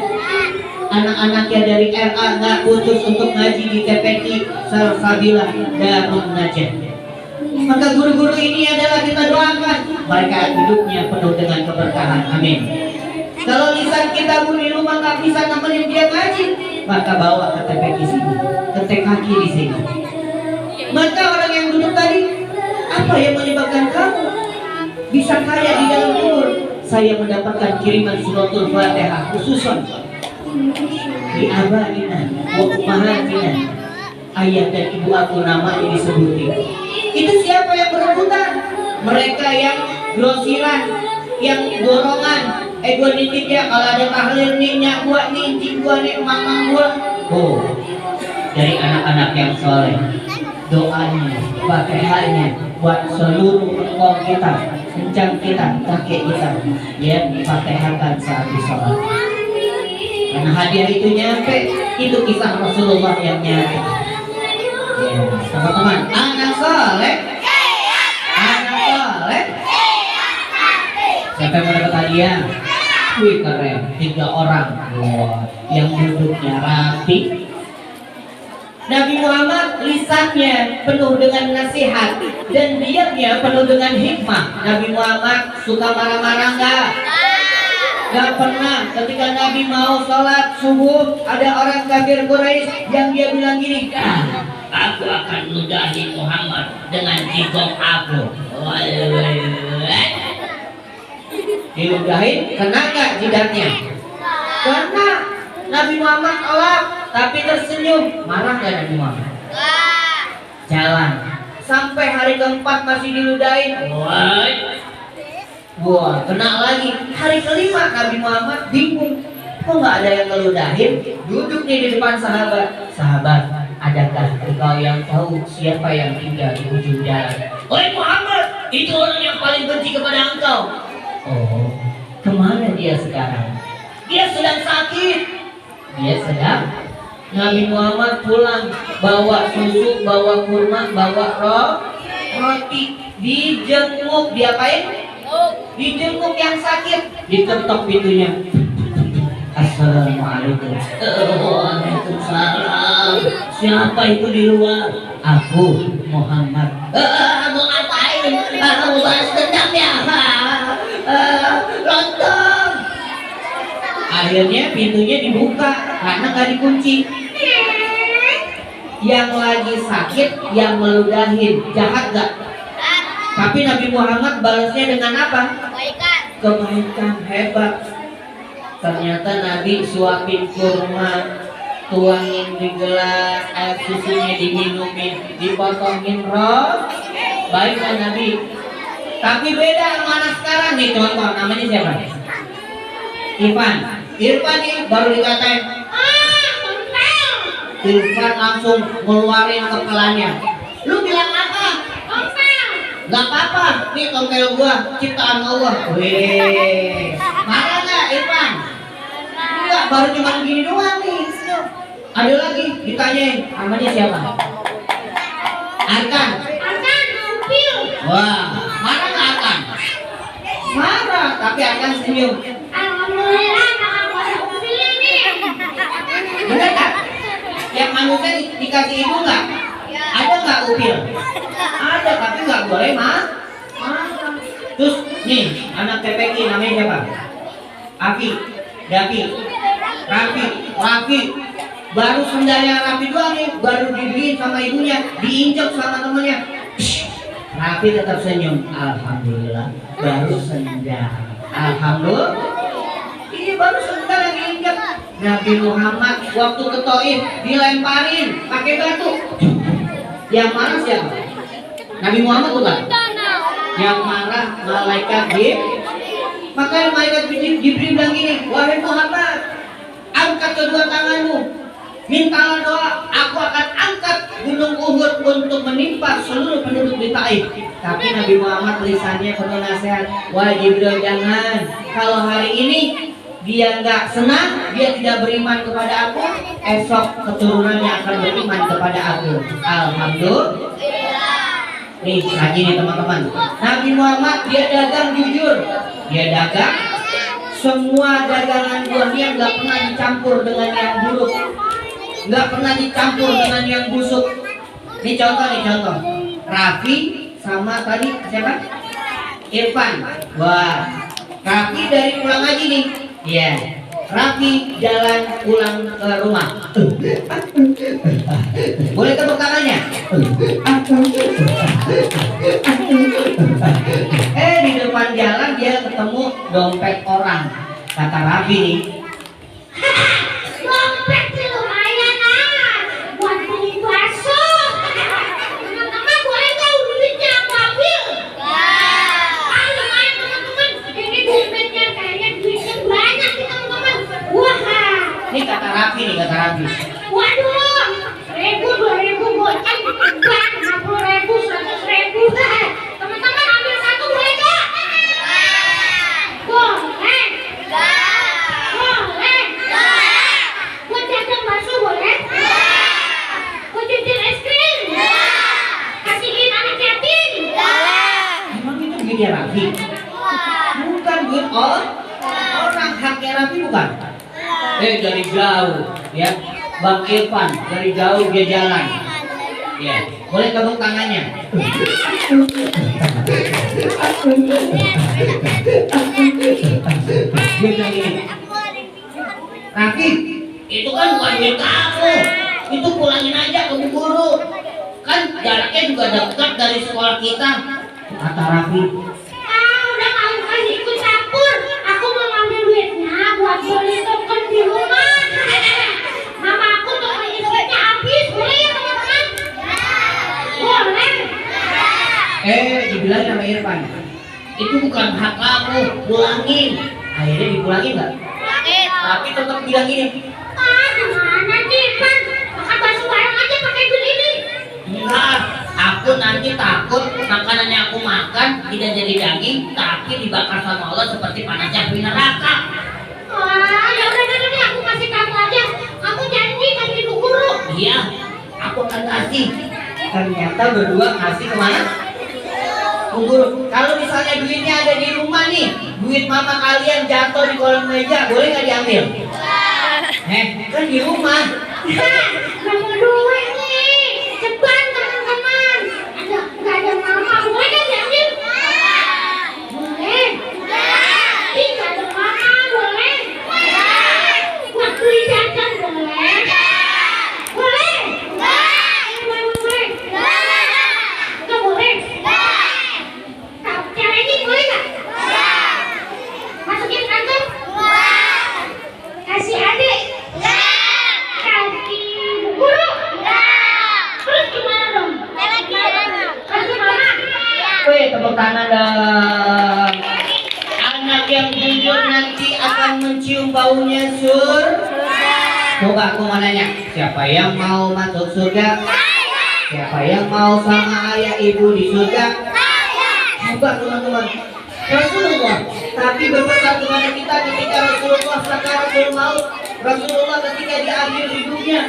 S1: Anak-anaknya dari RA nggak putus untuk ngaji di TPQ Salsabilah Darun Najah. Maka guru-guru ini adalah kita doakan mereka hidupnya penuh dengan keberkahan. Amin. Kalau lisan kita di rumah nggak bisa nemenin dia ngaji, maka bawa ke TPQ sini, ke TKQ di sini. Maka orang yang duduk tadi, apa yang menyebabkan kamu bisa kaya di dalam kubur? Saya mendapatkan kiriman suratul Fatihah khususan di abaina wa ummahatina. Ayah dan ibu aku namanya disebutin. Itu siapa yang berebutan? Mereka yang grosiran, yang dorongan. Gua nitip ya, kalau ada tahlil nih, nyak gua nih, cik gua nih, mamang gua. Oh, dari anak-anak yang soleh. Doanya, fatihahnya buat seluruh engkau kita, kencang kita, kakek kita, ya fatihahkan saat di sholat. Karena hadiah itu nyampe, itu kisah Rasulullah yang nyampe. Ya, teman-teman, anak soleh, anak soleh. Siapa yang mau dapat hadiah? Wih keren, 3 orang. Wah, yang duduknya rapi. Nabi Muhammad lisannya penuh dengan nasihat dan diamnya penuh dengan hikmah. Nabi Muhammad suka marah-marah enggak? Gak pernah. Ketika Nabi mau sholat subuh, ada orang kafir Quraisy yang dia bilang gini, aku akan ludahi Muhammad dengan jigong aku. Diludahin, kena gak jidatnya? Kena. Nabi Muhammad elak, tapi tersenyum. Marah gak Nabi Muhammad? Jalan. Sampai hari keempat masih diludahin. Wah, kena lagi. Hari kelima Nabi Muhammad bingung. Kok gak ada yang ngeludahin? Duduk nih di depan sahabat. Sahabat, adakah engkau yang tahu siapa yang tinggal di ujung jalan? Oi Muhammad, itu orang yang paling benci kepada engkau. Oh, kemana dia sekarang? Dia sedang sakit. Dia sedang. Nabi Muhammad pulang, bawa susu, bawa kurma, bawa roti, dijenguk. Diapain? Dijenguk yang sakit, diketok pintunya. Assalamualaikum. Waalaikumsalam. Siapa itu di luar? Aku Muhammad. Mau ngapain? Mau balas dendam ya? Lontong. Akhirnya pintunya dibuka karena nggak dikunci. Yang lagi sakit, yang meludahin, jahat gak? Tapi Nabi Muhammad balasnya dengan apa? kebaikan hebat. Ternyata Nabi suapin kurma, tuangin di gelas, air susunya diminumin, dipotongin roh. Baiklah Nabi. Tapi beda sama anak sekarang nih, contoh namanya siapa? Irfan nih baru dikatain,
S2: Tompel.
S1: Irfan langsung ngeluarin kepalanya. Lu bilang apa?
S2: Tompel.
S1: Gak apa-apa, nih tompel gua ciptaan Allah. Weh, marah gak Irfan? Enggak, baru cuma gini doang nih. Ada lagi ditanyain, namanya siapa? Arkan.
S2: Upil.
S1: Wah, marah gak Arkan? Marah, tapi Arkan senyum.
S2: Alhamdulillah kakak ada upil ini.
S1: Bener gak? Yang manusia dikasih ibu gak? Ada gak upil? Ada, tapi gak boleh marah. Terus nih, anak TPK namanya siapa? Afi, Davi, Raffi. Baru sendalnya Raffi doang nih, baru dibeliin sama ibunya, diinjak sama temennya. Raffi tetap senyum. Alhamdulillah, baru sendal. Alhamdulillah. Iya, baru sendal yang diinjak. Nabi Muhammad waktu ke Taif dilemparin pakai batu. Yang marah siapa? Nabi Muhammad bukan? Yang marah malaikat Jibril. Maka malaikat Jibril bilang gini, wahai Muhammad, angkat kedua tanganmu, mintalah doa, aku akan angkat gunung Uhud untuk menimpa seluruh penduduk di Taif. Tapi Nabi Muhammad lisannya penuh nasihat, wah Jibril jangan, kalau hari ini dia nggak senang, dia tidak beriman kepada aku, esok keturunannya akan beriman kepada aku. Alhamdulillah. Nih, lagi nih teman-teman. Nabi Muhammad dia dagang jujur. Dia dagang, semua dagangan buahnya nggak pernah dicampur dengan yang buruk, nggak pernah dicampur dengan yang busuk. Ini contoh. Raffi sama tadi siapa? Irfan. Wah, Raffi dari pulang ngaji nih. Iya. Raffi jalan pulang ke rumah. Boleh tepuk tangannya? Di depan jalan dia ketemu dompet orang. Kata Raffi nih,
S2: Dompet sih lumayan buat beli bakso. Teman-teman boleh tahu duitnya aku ambil? Lumayan teman-teman. Ini dompetnya kayaknya duitnya banyak nih teman-teman. Wah.
S1: ini kata Raffi.
S2: Waduh, 1.000, 2.000 goceng, 50.000, 100.000. Teman-teman ambil satu boleh nggak? Boleh. Boleh. Buat jajan bakso boleh? Buat jajan es krim? Kasihin anak yatim?
S1: Emang itu duitnya Raffi? Bukan duit orang, haknya Raffi bukan? Dari jauh ya, Bang Irfan dari jauh dia jalan. Ya, boleh tepuk tangannya. Dia bilang gini, Raffi, itu kan bukan duit kamu, itu pulangin aja ke Bu Guru. Kan jaraknya juga dekat dari sekolah kita. Kata Raffi,
S2: Udah nggak usah ikut campur. Aku mau ngambil duitnya buat beli token di rumah. Mama aku token listriknya habis. Boleh ya teman-teman? Boleh.
S1: dibilang sama Irfan, itu bukan hak kamu, pulangin. Akhirnya dipulangin nggak? Tapi tetap bilang gini,
S2: Gimana sih Irfan? Makan bakso bareng aja pakai duit ini.
S1: enggak, aku nanti takut makanan yang aku makan tidak jadi daging, tapi dibakar sama Allah seperti panasnya api neraka.
S2: Wah, ya udah deh, aku kasih kamu aja. Kamu janji kasih Bu Guru.
S1: Iya, aku akan kasih. Ternyata berdua kasih kemana? Bu Guru. Kalau misalnya duitnya ada di rumah nih, duit mama kalian jatuh di kolong meja, boleh nggak diambil? Kan di rumah.
S2: Nggak mau duit nih. Cepat teman-teman. Nggak ada mama. Boleh kan diambil? Boleh. Ih, nggak ada mama. Boleh. Buat beli jajan boleh. Boleh. Boleh. Nggak boleh. Caranya boleh nggak?
S1: hidup nanti akan mencium baunya Coba aku mau nanya, siapa yang mau masuk surga? Siapa yang mau sama ayah ibu di surga? Coba teman-teman. Rasulullah tapi berpesan kepada kita ketika Rasulullah sakaratul maut. Rasulullah ketika di akhir hidupnya,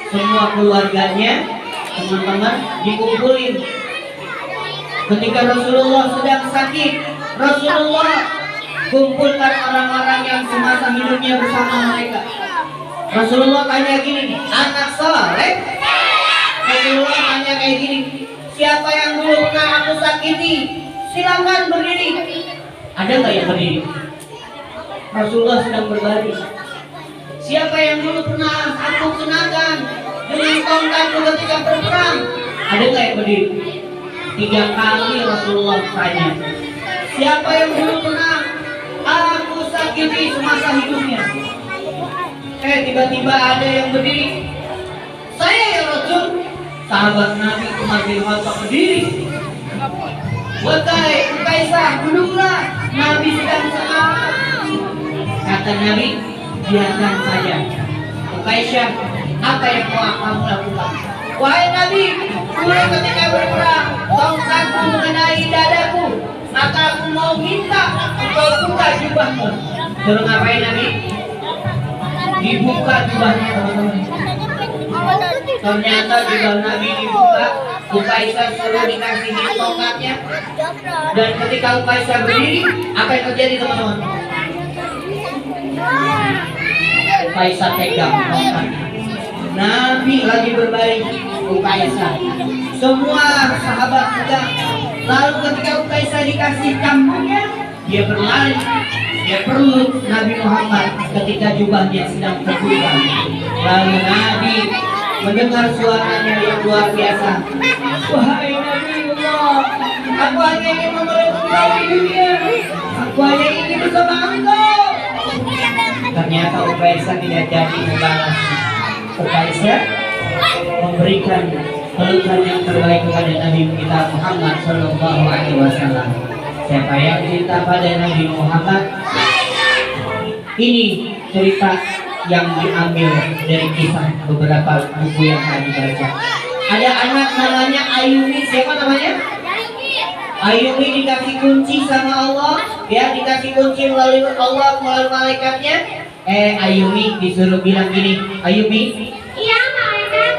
S1: semua keluarganya, teman-teman, dikumpulin. Ketika Rasulullah sedang sakit, Rasulullah kumpulkan orang-orang yang semasa hidupnya bersama mereka. Rasulullah tanya gini, anak soleh. Rasulullah tanya kayak gini, siapa yang dulu pernah aku sakiti? Silakan berdiri. Ada nggak yang berdiri? Rasulullah sedang berbaring. Siapa yang dulu pernah aku kenakan dengan tongkatku ketika berperang? Ada nggak yang berdiri? 3 kali Rasulullah tanya. Siapa yang dulu pernah aku sakiti semasa hidupnya? Tiba-tiba ada yang berdiri. Saya ya Rasul. Sahabat Nabi makin ngotot berdiri. Wahai Ukaisah, duduklah. Nabi sedang sakit. Kata Nabi, biarkan saja. Ukaisah, apa yang kamu lakukan? Wahai Nabi, dulu ketika berperang, tongkatku mengenai dadaku, maka aku mau minta engkau buka jubahmu. Suruh ngapain Nabi? Dibuka jubahnya teman-teman. Ternyata jubah Nabi dibuka. Ukaisah suruh dikasihin tongkatnya. Dan ketika Ukaisah berdiri, apa yang terjadi teman-teman? Ukaisah pegang tongkatnya. Nabi lagi berbaring, Ukaisah. Semua sahabat pegang. Lalu ketika Ukaisah dikasih cambuknya, dia berlari. Dia perlu Nabi Muhammad ketika jubahnya sedang terbuka. Lalu Nabi mendengar suaranya yang luar biasa. Wahai Nabi Allah, aku hanya ingin memeluk engkau di dunia. Aku hanya ingin bersama engkau. Ternyata Ukaisah tidak jadi membalas. Ukaisah memberikan pelukan yang terbaik kepada Nabi kita Muhammad Sallallahu Alaihi Wasallam. Siapa yang cinta pada Nabi Muhammad? Ini cerita yang diambil dari kisah beberapa buku yang tadi baca. Ada anak namanya Ayumi. Siapa namanya? Ayumi dikasih kunci sama Allah. Ya, dikasih kunci melalui Allah, melalui malaikatnya. Ayumi disuruh bilang gini, Ayumi,
S2: Iya, malaikat.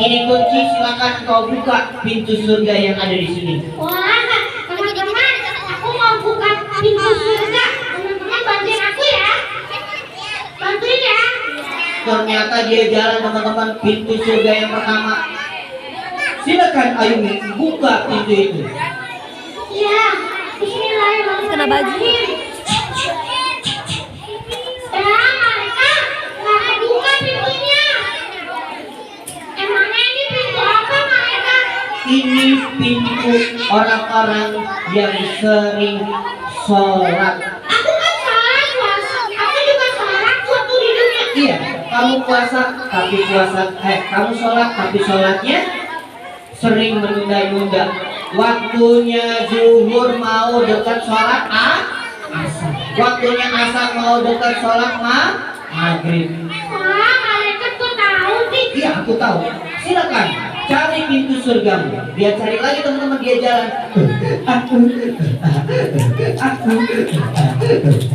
S1: ini kunci, silakan kau buka pintu surga yang ada di sini.
S2: Wah, teman-teman, aku mau buka pintu surga. Teman-teman bantuin aku ya. Bantuin ya.
S1: Ternyata dia jalan teman-teman pintu surga yang pertama. Silakan Ayumi buka pintu itu.
S2: Iya. Bismillahirrahmanirrahim.
S3: Kena baju.
S2: Malaikat, nggak kebuka pintunya. Emangnya ini pintu apa, malaikat?
S1: Ini pintu orang-orang yang sering sholat.
S2: Aku kan sholat puasa. Aku juga sholat waktu di dunia.
S1: Iya, kamu kamu sholat tapi sholatnya sering menunda-nunda. Waktunya zuhur mau dekat sholat asar. Waktunya asar mau dekat sholat maghrib.
S2: Wah, malaikat kok tahu sih?
S1: Iya, aku tahu. Silakan cari pintu surgamu. Dia cari lagi teman-teman, dia jalan.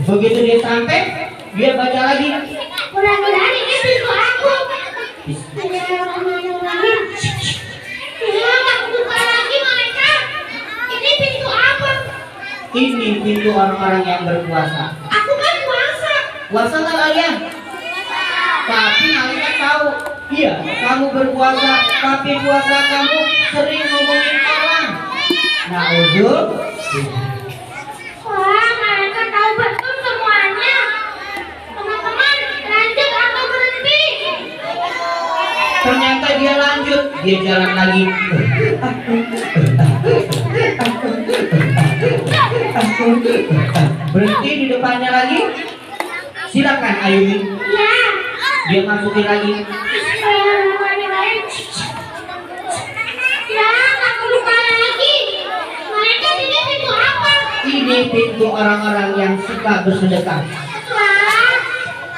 S1: Begitu dia sampai, dia baca lagi.
S2: Mudah-mudahan ini pintu aku. Bismillahirrahmanirrahim. Ya, nggak buka lagi, malaikat. Ini pintu apa?
S1: Ini pintu orang-orang yang berpuasa.
S2: Aku kan puasa.
S1: Puasa nggak kalian? Tapi malaikat tahu. Iya, kamu berpuasa, tapi puasa kamu sering ngomongin orang.
S2: Wah, malaikat tahu betul semuanya. Teman-teman, lanjut atau berhenti?
S1: Ternyata dia lanjut, dia jalan lagi. Berhenti di depannya lagi. Silakan Ayumi.
S2: Ya.
S1: Dia masukin lagi.
S2: Bismillahirrahmanirrahim. Ya, nggak buka lagi. Malaikat ini pintu apa?
S1: Ini Ini pintu orang-orang yang suka bersedekah.
S2: Wah,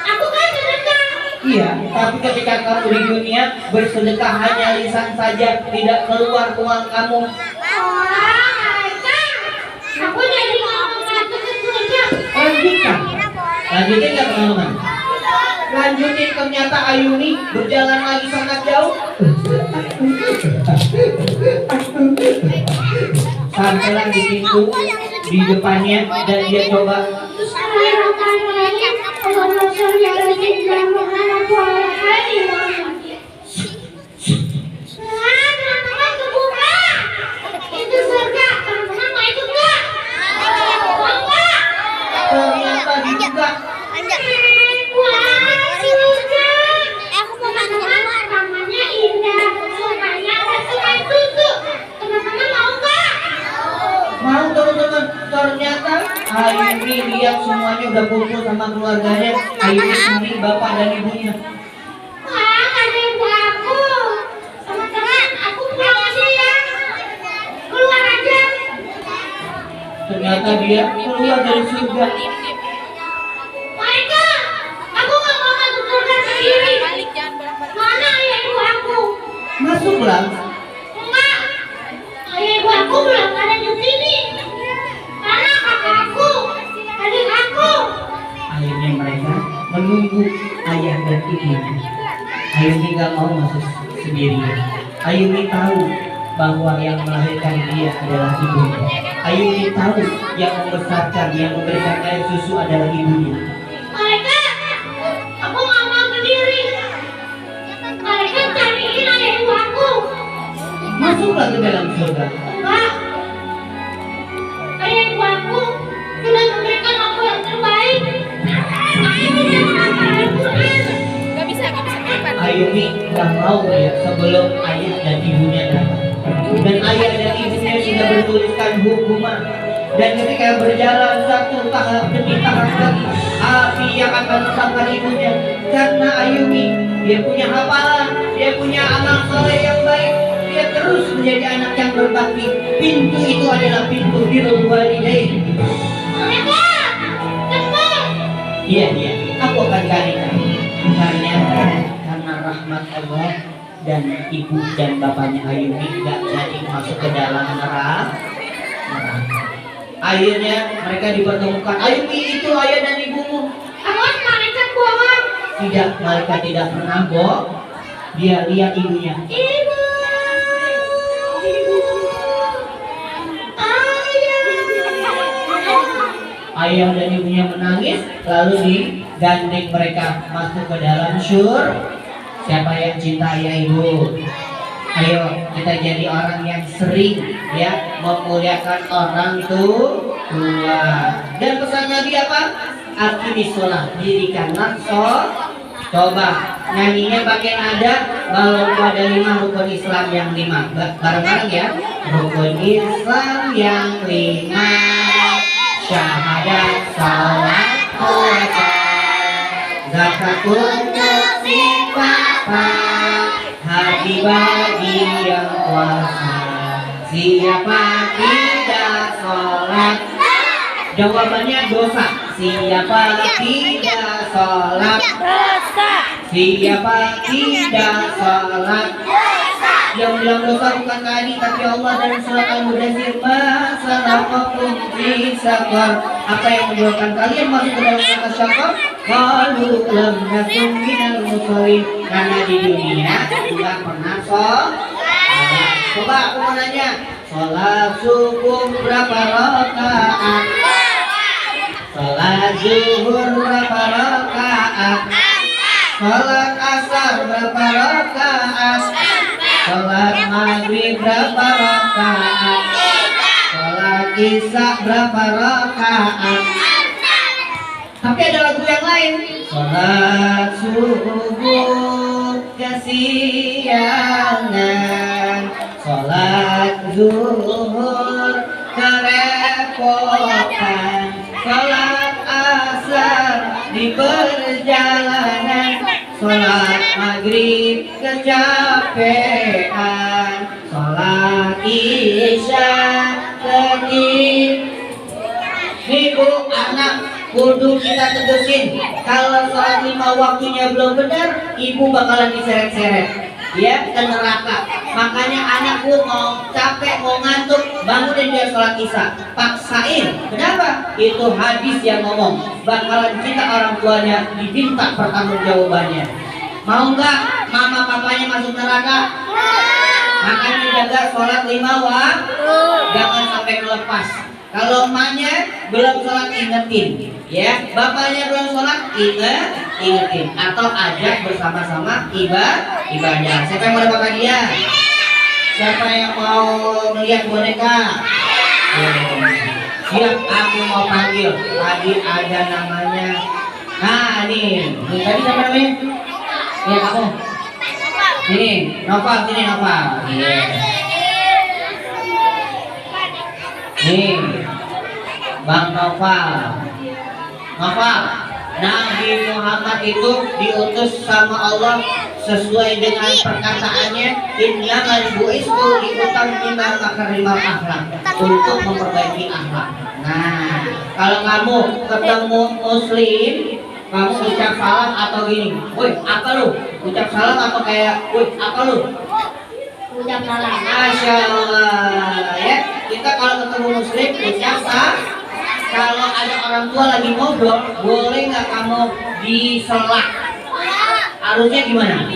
S2: aku kan sedekah.
S1: Iya, tapi ketika kamu di dunia bersedekah hanya lisan saja, tidak keluar uang kamu.
S2: Wah, aku jadi ngomong masuk ke surga.
S1: Lanjutkan. Lanjutin nggak teman-teman? Lanjutin, ternyata Ayuni berjalan lagi sangat jauh. Sampailah di pintu di depannya dan dia coba.
S2: Teman-teman kebuka. Itu surga. Teman-teman mau ikut nggak? Mau nggak?
S1: Ternyata dibuka.
S2: Wah, surga. Teman-teman, tamannya indah. Sungainya ada sungai susu. Teman-teman mau nggak?
S1: Mau teman-teman, ternyata Ayuni lihat semuanya udah kumpul sama keluarganya. Ayuni sendiri, bapak dan ibunya.
S2: Wah, ada ibu aku. Teman-teman, aku pulang aja ya. Keluar aja.
S1: Ternyata dia keluar dari surga.
S2: Mereka, aku nggak mau masuk surga sendiri. Mana ayah ibu aku?
S1: Masuklah.
S2: Enggak. Ayah ibu aku belum ada di sini. Mana kakakku? Adik aku.
S1: Akhirnya mereka menunggu ayah dan ibunya. Ayuni nggak mau masuk sendirian. Ayuni tahu bahwa yang melahirkan dia adalah ibunya. Ayuni tahu yang membesarkan, yang memberikan air susu adalah ibunya.
S2: Mereka, aku nggak mau sendiri. Mereka cariin ayah ibu aku.
S1: Masuklah ke dalam surga.
S2: Enggak. Ayah ibu aku sudah memberikan aku yang terbaik. Aku tidak menghafal Al-Quran.
S3: Ayuni
S1: nggak mau ya sebelum ayah dan ibunya datang. Dan ayah dan ibunya sudah bertuliskan hukuman. Dan ketika berjalan satu tahap demi tahap lagi, api yang akan menangkap ibunya. Karena Ayuni, dia punya hafalan, dia punya amal soleh yang baik, dia terus menjadi anak yang berbakti. Pintu itu adalah pintu birrul walidain.
S2: Mereka, cepat.
S1: Iya, aku akan carikan. Karena rahmat Allah dan ibu dan bapaknya Ayuni tidak jadi masuk ke dalam neraka. Akhirnya mereka dipertemukan. Ayuni, itu ayah dan ibumu.
S2: Awas mereka bohong.
S1: Tidak, mereka tidak pernah bohong. Dia lihat ibunya.
S2: Ibu.
S1: Ayah dan ibunya menangis, lalu digandeng mereka masuk ke dalam syurga. Siapa yang cinta ayah ibu? Ayo kita jadi orang yang sering ya memuliakan orang tua. Dan pesan Nabi apa? Aqimis sholat, dirikanlah sholat. Coba nyanyinya pakai nada. Kalau ada 5 rukun Islam yang 5, bareng-bareng ya. Rukun Islam yang 5, syahadat, salat, puasa, zakat untuk si papa, haji bagi yang puasa. Siapa tidak sholat? Jawabannya dosa. Siapa tidak sholat?
S3: dosa.
S1: Siapa tidak sholat? Yang bilang dosa bukan tadi, tapi Allah dalam surat Al-Mudaththir. Masalahkum fi saqar. Apa yang menyebabkan kalian masuk ke dalam neraka saqar? Qalu lam nakum minal musallin. Karena di dunia tidak pernah sholat. Coba aku mau nanya, sholat subuh berapa rakaat? Sholat zuhur berapa rakaat? Sholat asar berapa rakaat? Sholat maghrib berapa rakaat? Sholat isya berapa rakaat? Tapi ada lagu yang lain. Sholat subuh kesiangan, sholat zuhur kerepotan, sholat asar di perjalanan, sholat maghrib kecapean, sholat isya ketik. kudu kita tegesin kalau sholat 5 waktunya belum benar, ibu bakalan diseret-seret ya ke neraka. Makanya anakku mau capek, mau ngantuk, bangunin dia sholat isya, paksain. Kenapa? Itu hadis yang ngomong bakalan kita orang tuanya diminta pertanggungjawabannya. Mau nggak mama papanya masuk neraka? Makanya jaga sholat 5 waktu, jangan sampai kelepas. Kalau emaknya belum sholat ingetin, ya bapaknya belum sholat ingetin, atau ajak bersama-sama ibadah. Siapa yang mau dapat hadiah? Siapa yang mau melihat boneka? Siap, aku mau panggil. Tadi ada namanya. Nah ini tadi siapa namanya? Ya kamu. Sini, Noval, sini Noval. Iya. Nih, Bang Noval. Nabi Muhammad itu diutus sama Allah sesuai dengan perkataannya, innamal bu'istu liutammima makarimal akhlak, untuk memperbaiki akhlak. Nah, kalau kamu ketemu muslim, kamu ucap salam atau gini, woi apa lu? Ucap salam atau kayak, woi apa lu?
S2: Ucap salam.
S1: Masya Allah ya. Kita kalau ketemu muslim ucap salam. Kalau ada orang tua lagi ngobrol, boleh nggak kamu diselak? Harusnya gimana?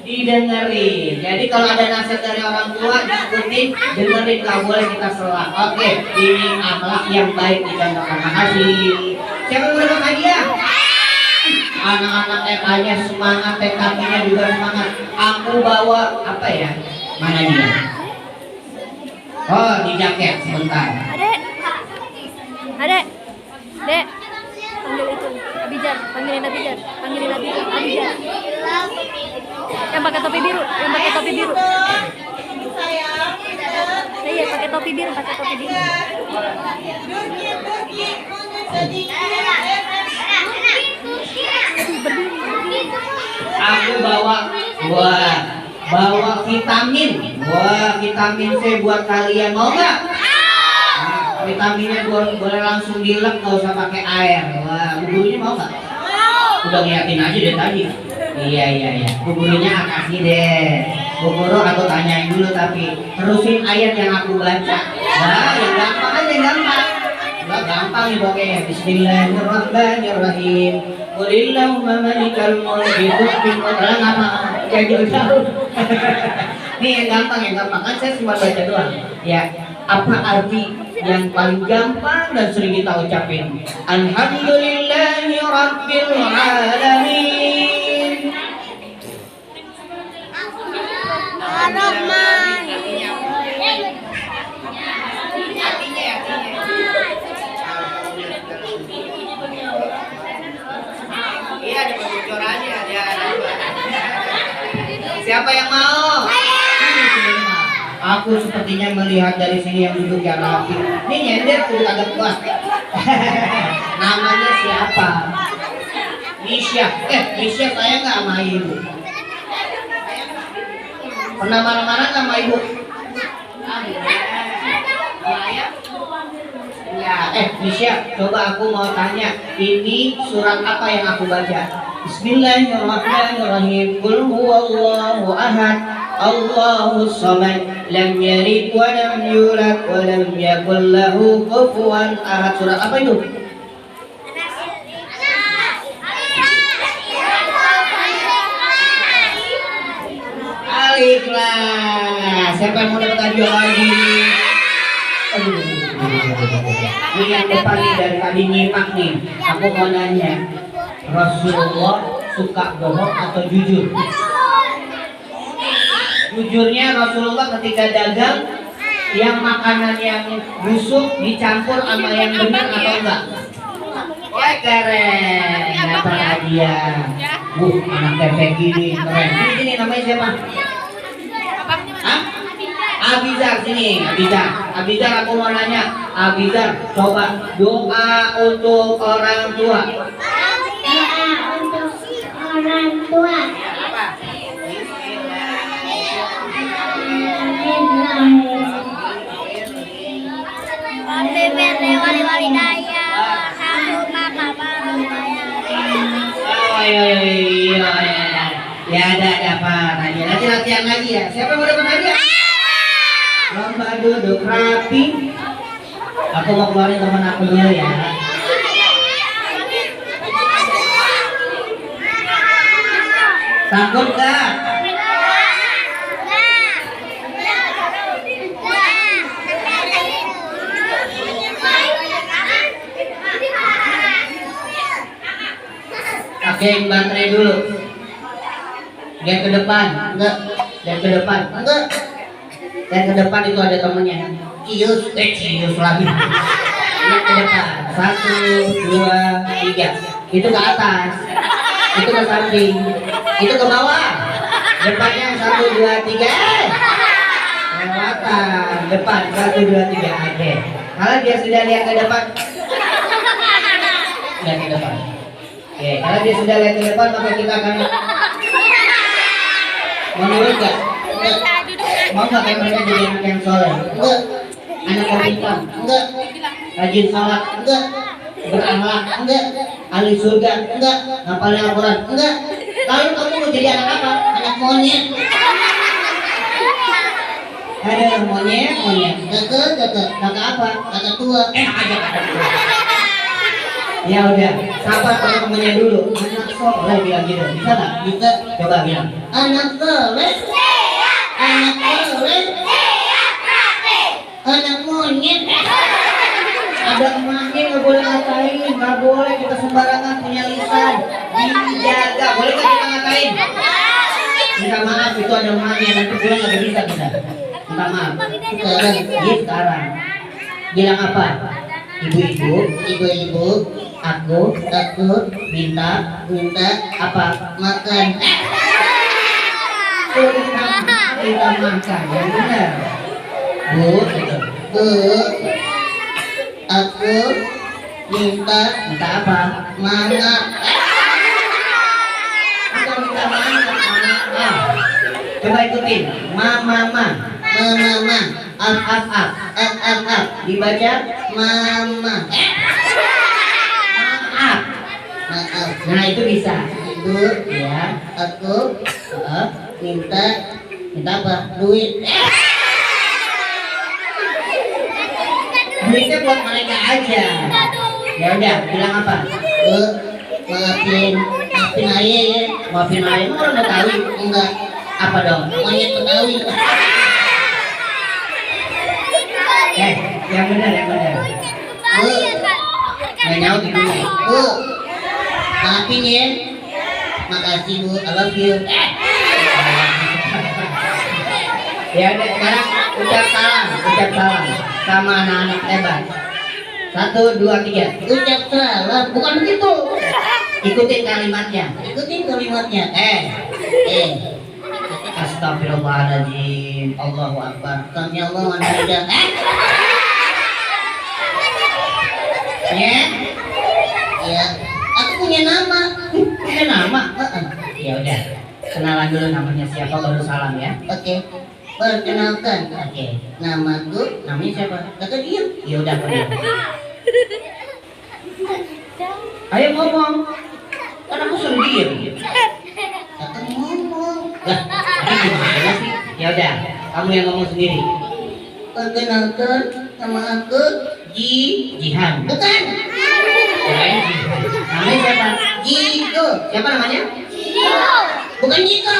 S1: Didengerin. Jadi kalau ada nasihat dari orang tua diikutin, dengerin, nggak boleh kita selak. Oke, ini akhlak yang baik dicontohkan. Makasih. Siapa yang udah hadiah? Anak-anak TK-nya semangat, TK-nya juga semangat. Aku bawa apa ya? Mana dia? Oh, di jaket sebentar.
S3: Adek, Dek, panggil itu, Abijah, panggilin Abijah. Yang pakai topi biru. Iya, pakai topi biru.
S1: Aku bawa vitamin. Vitamin C buat kalian, mau nggak? Vitaminnya boleh langsung dilek, nggak usah pakai air. Wah, bu gurunya mau nggak? Udah ngeliatin aja deh tadi. Iya. Bu gurunya kasih deh. Bu guru aku tanyain dulu, tapi terusin ayat yang aku baca. Nah, yang gampang aja, gampang. Nggak gampang nih pokoknya. Bismillahirrahmanirrahim. Qulillahumma malikal mulki tu'til mulka. Apa? Kayak jauh-jauh. Nih yang gampang. Kan saya cuma baca doang. Ya. Apa arti yang paling gampang dan sering kita ucapin? Alhamdulillahi Rabbil Alamin. Iya, ada bocorannya, ada. Siapa yang mau? Aku sepertinya melihat dari sini yang duduk yang rapi. Ini nyender tuh agak puas. Namanya siapa? Misha. Misha saya nggak sama ibu. Pernah marah-marah nggak sama ibu? Ya, Misha, coba aku mau tanya. Ini surat apa yang aku baca? Bismillahirrahmanirrahim. Qul huwallahu ahad. Allahus samad, lam yalid wa lam yulad wa lam yakul lahu kufuwan ahad. Surat apa itu? Alif Lam. Siapa yang mau dapat hadiah lagi? Ini yang depan nih, dari tadi nyimak nih. Aku mau nanya, Rasulullah suka bohong atau jujur? Jujurnya Rasulullah ketika dagang, yang makanan yang busuk dicampur sama yang benar atau enggak? Keren, dapat hadiah. Anak tepek gini, keren. Ini namanya siapa? Hah? Abizar, sini, Abizar, aku mau nanya, Abizar, coba doa untuk orang tua.
S2: Doa untuk orang tua. Wali walidayah,
S1: iya. Ya ada apa tadi? Nanti latihan lagi ya. Siapa yang mau dapat hadiah? Lomba duduk rapi. Aku mau keluarin teman aku dulu ya. Takut gak? Pakai baterai dulu. Lihat ke depan, enggak. Lihat ke depan, enggak. Lihat ke depan itu ada temennya. Cius, cius lagi. Lihat ke depan. 1, 2, 3. Itu ke atas. Itu ke samping. Itu ke bawah. Depannya 1, 2, 3. Kelewatan. Depan 1, 2, 3. Oke. Kalau dia sudah lihat ke depan, lihat ke depan. Oke, kalau dia sudah lihat ke depan, maka kita akan menurut gak? Mau gak kayak mereka jadi anak yang soleh? Enggak. Anak yang pintar? Enggak. Rajin sholat? Enggak. Berakhlak? Enggak. Ahli surga? Enggak. Ngapalin Al-Quran? Enggak. Lalu kamu mau jadi anak apa? Anak monyet. Ada monyet. Kakak apa? Kakak tua. Aja kakak tua. Ya udah, sapa teman-temannya dulu. Anak soleh bilang gitu. Bisa nggak? Bisa. Coba bilang. Anak soleh. Anak soleh. Anak monyet. Ada emaknya nggak boleh ngatain, nggak boleh kita sembarangan punya lisan. Dijaga. Boleh nggak kita ngatain? Minta maaf itu ada emaknya nanti pulang nggak bisa kita. Minta maaf. Sekarang. Bilang apa? Ibu-ibu. Aku minta apa? Makan. Minta makan, yang benar. Bu, aku minta apa? Mama. Kita minta mama. Coba ikutin. Mama. Up. Dibaca mama. Maaf. Nah itu bisa. Ibu, ya. Aku minta apa? Duit. Duitnya buat mereka aja. Ya udah, bilang apa? Maafin ayah ya. Maafin ayah. Orang Betawi? Enggak. Apa dong? Monyet Betawi. Yang benar. Nggak nyaut gitu. Bu, maafin ya. Makasih Bu, I love you. Ya udah, sekarang ucap salam sama anak-anak hebat. 1, 2, 3. Ucap salam, bukan begitu. Ikutin kalimatnya. Astagfirullahaladzim. Allahu Akbar. Sami Allahu liman hamidah. Ya, aku punya nama. Ya udah, kenalan dulu namanya siapa baru salam ya. Oke. Perkenalkan. Oke. Namanya siapa? Kakak diam. Ya udah, diam. Ayo ngomong. Kan aku suruh diam. Kakak ngomong. Lah, ini gimana sih? Ya udah, kamu yang ngomong sendiri. Perkenalkan, nama aku Jihan. Bukan. Namanya siapa? Jigo. Siapa namanya? Jigo. Bukan Jigo.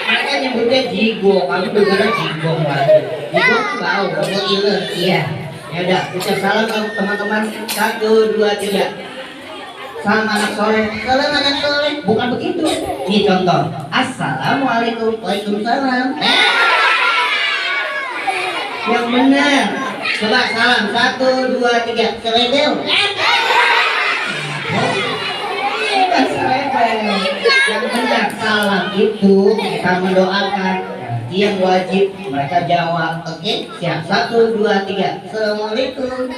S1: Mereka nyebutnya Jigo. Kamu dengarnya Jigo lagi. Jigo bau. Kamu iler. Iya. Ya udah, ucap salam ke teman-teman. 1, 2, 3. Salam anak soleh. Bukan begitu. Ini contoh. Assalamualaikum. Waalaikumsalam. Yang benar. Coba salam. 1, 2, 3. Serebel. Bukan serebel. Yang benar salam itu kita mendoakan yang wajib mereka jawab. Oke? Siap. 1, 2, 3. Assalamualaikum.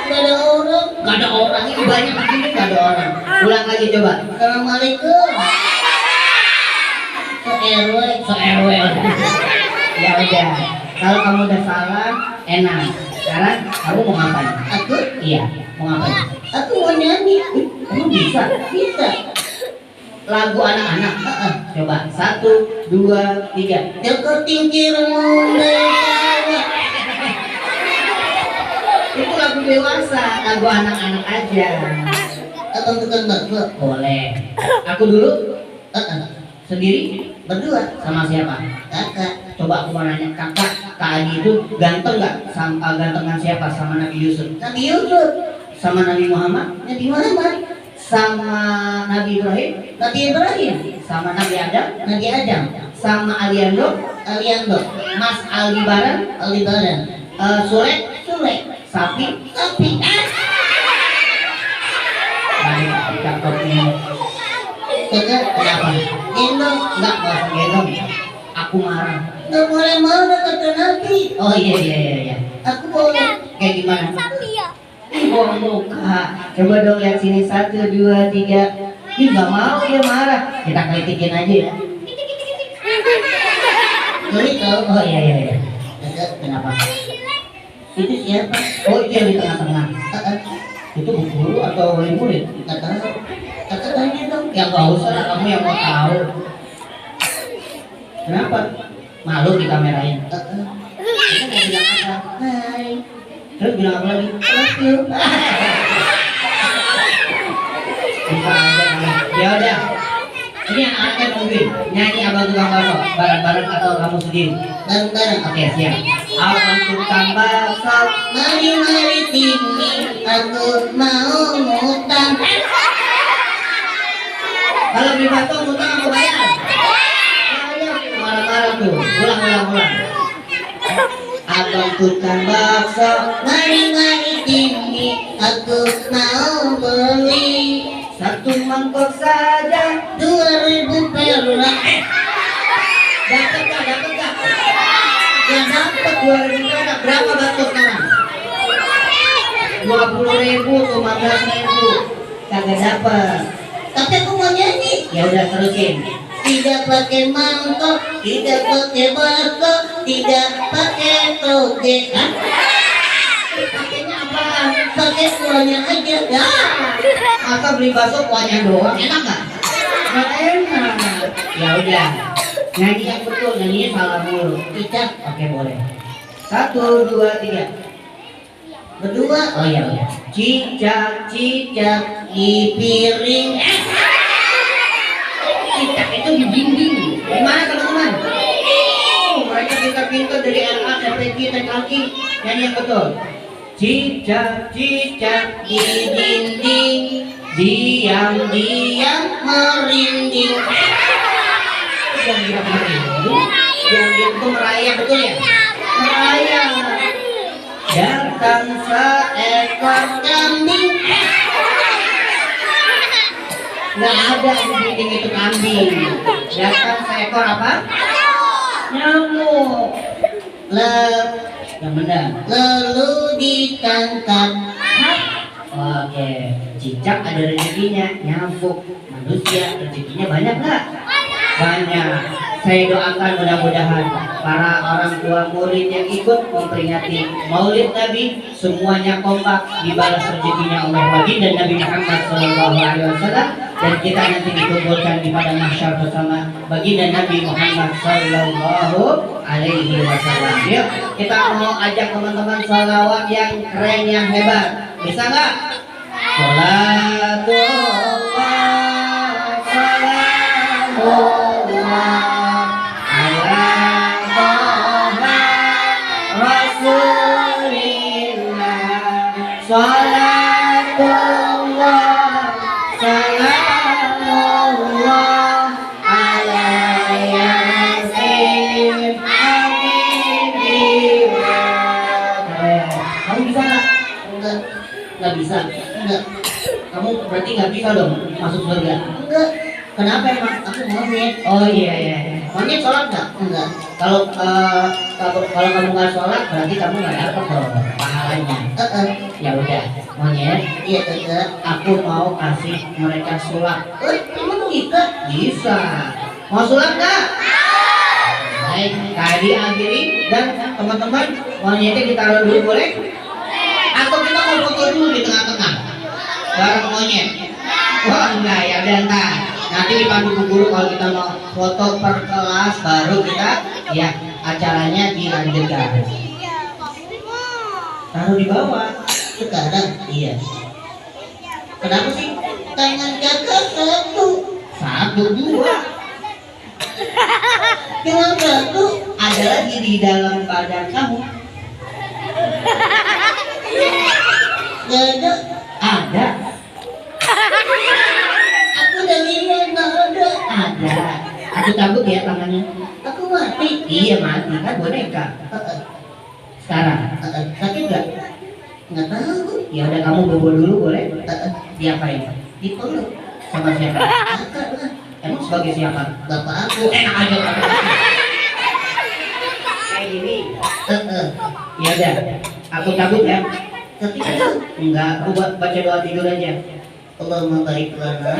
S1: Gak ada orang. Ini banyak begini gak ada orang. Ulang lagi coba. Assalamualaikum. So RW. Ya udah. Kalau kamu udah salam, enak. Sekarang kamu mau ngapain? Aku? Iya. Mau ngapain? Aku mau nyanyi. Emang bisa? Bisa. Lagu anak-anak. Coba 1, 2, 3. Joko tingkir merdeka. Itu lagu dewasa, lagu anak-anak aja. Atau tukang bakso? Boleh. Aku dulu? Sendiri? Berdua? Sama siapa? Kakak. Coba aku mau nanya, kakak, Kak Adi itu ganteng nggak? Sama gantengan siapa? Sama Nabi Yusuf? Nabi Yusuf. Sama Nabi Muhammad? Nabi Muhammad. Sama Nabi Ibrahim? Nabi Ibrahim. Sama Nabi Adam? Nabi Adam. Sama Aliando? Aliando. Mas Aldibaran? Aldibaran. Sule? Sule. Sapi? Sapi. Cakepnya. Kakak, kenapa? Gendong? Enggak, gak usah gendong. Aku marah. Nggak boleh marah kata Nabi. Oh iya. Aku boleh. Kayak gimana?
S3: Sapi ya.
S1: Ih, bohong muka. Coba dong lihat sini 1, 2, 3. Ih, nggak mau dia marah. Kita kritikin aja ya. Kelik tau? Oh iya. Kakak, kenapa? Itu siapa? Oh itu yang di tengah-tengah. Itu bu guru atau wali murid? Nggak tahu. Kakak tanya dong. Ya nggak usah lah, kamu yang mau tahu. Kenapa? Malu di kamerain. Kita mau bilang apa? Hai. Terus bilang apa lagi? Love you. Bisa aja nih. Ya udah. Ini anak-anaknya mungkin nyanyi abang tukang bakso bareng-bareng atau kamu sendiri? Bareng-bareng. Oke, siap. Abang tukang bakso, mari sini, aku mau ngutang. Kalau beli bakso ngutang aku bayar. Marah-marah tuh. Ulang. Abang tukang bakso, mari sini, aku mau beli 1 mangkok saja 2.000 perak. Dapat gak? Yang dapat 2.000 perak. Berapa bakso sekarang? 20.000, 15.000. Kagak dapat. Tapi aku mau nyanyi. Ya udah terusin. Tidak pakai mangkok, tidak pakai bakso, tidak pakai toge. Pakainya apa? Pakai kuahnya aja. Ya. Masa beli bakso kuahnya doang, enak nggak? Nggak enak. Ya udah. Nyanyi yang betul, nyanyinya salah mulu. Cicak, oke boleh. 1, 2, 3. Berdua. Oh iya. Cicak di piring. Cicak itu di dinding. Gimana teman-teman? Mereka pintar-pintar dari LA sampai kita kaki. Nyanyi yang betul. Cicak di dinding, diam merinding. Yang bilang merinding, yang itu merayap, betul ya? Merayap. Datang seekor kambing. Nggak ada di dinding itu kambing. Datang seekor apa? Nyamuk. Yang benar. Lalu ditangkap. Oke, cicak ada rezekinya, nyamuk. Manusia rezekinya banyak nggak? Banyak. Saya doakan mudah-mudahan para orang tua murid yang ikut memperingati Maulid Nabi semuanya kompak dibalas rezekinya oleh baginda Nabi Muhammad SAW, dan kita nanti dikumpulkan di padang mahsyar bersama baginda Nabi Muhammad SAW. Yuk, kita mau ajak teman-teman sholawat yang keren, yang hebat. Bisa nggak? Sholatullah, salamullah ala Toha Rasulillah. Sholatullah, salamullah ala Yasin Habibullah. Kamu bisa nggak? Nggak bisa. Enggak. Kamu berarti nggak bisa dong masuk surga. Enggak. Kenapa emang? Aku monyet. Oh iya. Monyet sholat nggak? Enggak. Kalau kamu nggak sholat berarti kamu nggak dapat dong pahalanya. Ya udah, monyet. Iya enggak. Aku mau kasih mereka sholat. Emang kita bisa? Mau sholat nggak? Baik, tadi akhiri dan teman-teman monyetnya ditaruh dulu boleh? Atau kita mau foto dulu di tengah-tengah? bareng monyet. Wah enggak ya, udah entar. Nanti dipandu Bu Guru kalau kita mau foto per kelas baru kita ya acaranya dilanjutkan. Taruh di bawah. Sekarang iya. Kenapa sih? Tangan kakak satu. Satu dua. Yang satu ada lagi di dalam badan kamu. Gak ada. Ada. Aku udah lihat gak ada. Ada. Aku cabut ya tangannya. Aku mati. Iya mati kan boneka. Sekarang sakit gak? Nggak tahu. Ya udah kamu bobo dulu boleh? Diapain? Dipeluk sama siapa? Kakak lah. Emang sebagai siapa? Bapak aku. Enak aja bapak. Kayak gini. Ya udah. Aku cabut ya. Ketika enggak, aku buat baca doa tidur aja. Allahumma barik lana.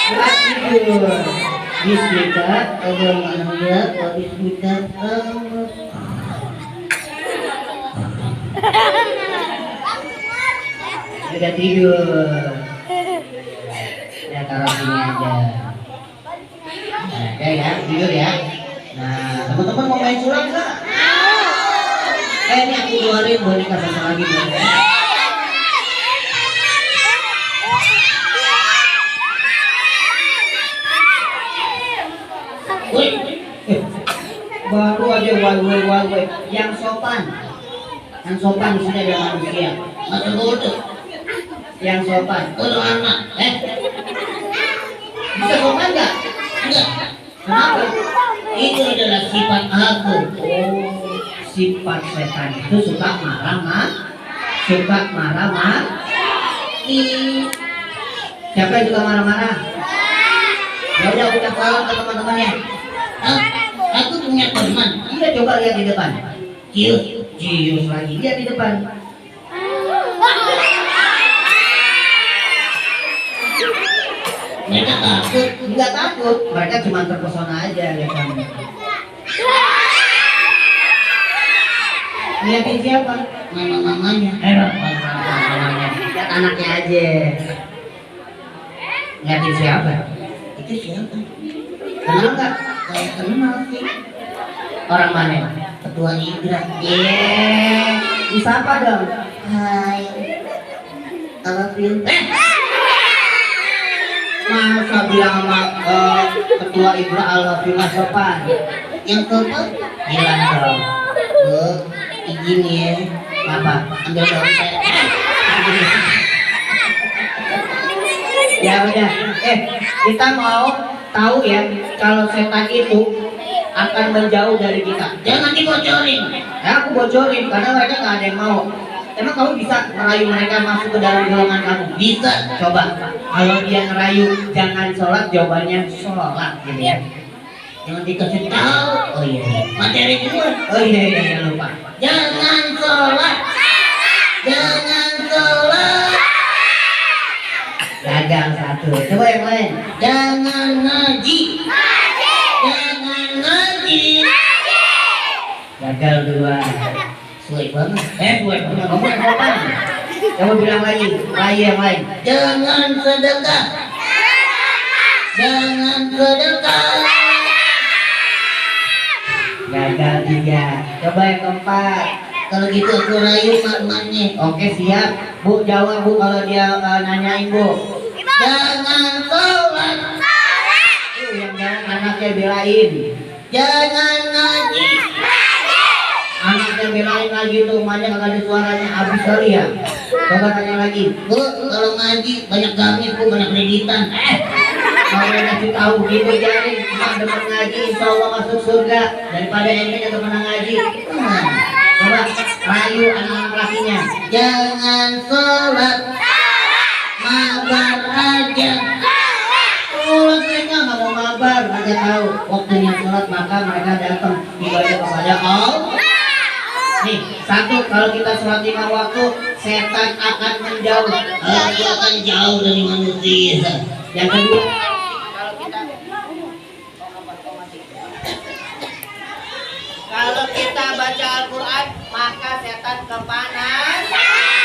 S1: Buat tidur. Bismillah. Allahumma ya wa bismillah. Udah tidur. Ya taruh sini aja. Nah, oke ya, tidur ya. Nah, teman-teman mau main sulap nggak? Ini aku keluarin boneka satu lagi boleh. Woi, baru aja woi, yang sopan di sini ada manusia. Masa bodoh. Yang sopan, bodoh anak. Bisa sopan nggak? Enggak. Kenapa? Itu adalah sifat aku. Oh, sifat setan itu suka marah. Siapa yang suka marah-marah? Ya udah ucap salam ke teman-temannya. Aku punya teman. Iya coba lihat di depan. Cius lagi lihat di depan. Mereka takut? Enggak takut. Mereka cuma terpesona aja lihat kamu. Lihatin siapa? Mamanya. Mamanya. Lihat anaknya aja. Lihatin siapa? Itu siapa? Kenal nggak? Kayak kenal sih. Orang mana? Ketua Igra. Disapa dong. Hai. Love you. Masa bilang sama ketua Igra I love you mas sopan? Yang sopan? Bilang dong. Izin ya. Apa? Ambil dompet. Ya udah. Kita mau tahu ya kalau setan itu akan menjauh dari kita. Jangan dibocorin. Ya, aku bocorin karena mereka nggak ada yang mau. Emang kamu bisa merayu mereka masuk ke dalam golongan kamu? Bisa. Coba. Kalau dia ngerayu jangan sholat, jawabannya sholat gitu ya. Jangan dikasih tahu. Oh iya. Materi kedua. Oh iya lupa. Jangan sholat. Gagal satu. Coba yang lain. Jangan ngaji. Gagal dua. Sulit banget. Sulit banget. Kamu yang sopan. Coba bilang lagi. Rayu yang lain. Jangan sedekah. Gagal tiga. Coba yang keempat. Kalau gitu aku rayu makmanya. Oke siap. Bu jawab bu kalau dia nanyain bu. Jangan sholat. Yang jangan anaknya belain. Jangan ngaji. Anaknya belain lagi tuh, emaknya kagak ada suaranya, habis kali ya. Coba tanya lagi, bu kalau ngaji banyak gamis bu, banyak kreditan. Kalau ngasih tahu gitu jaring, emak demen ngaji, insya Allah masuk surga daripada ente yang pernah ngaji. Coba rayu anak-anak lakinya, jangan sholat, mabar aja. Mereka nggak mau mabar, mereka tahu waktunya sholat maka mereka datang ibadah kepada Allah. Nih, satu, kalau kita sholat 5 waktu, setan akan menjauh. Dia akan jauh dari manusia. Yang kedua, kalau kita baca Al-Quran, maka setan kepanasan.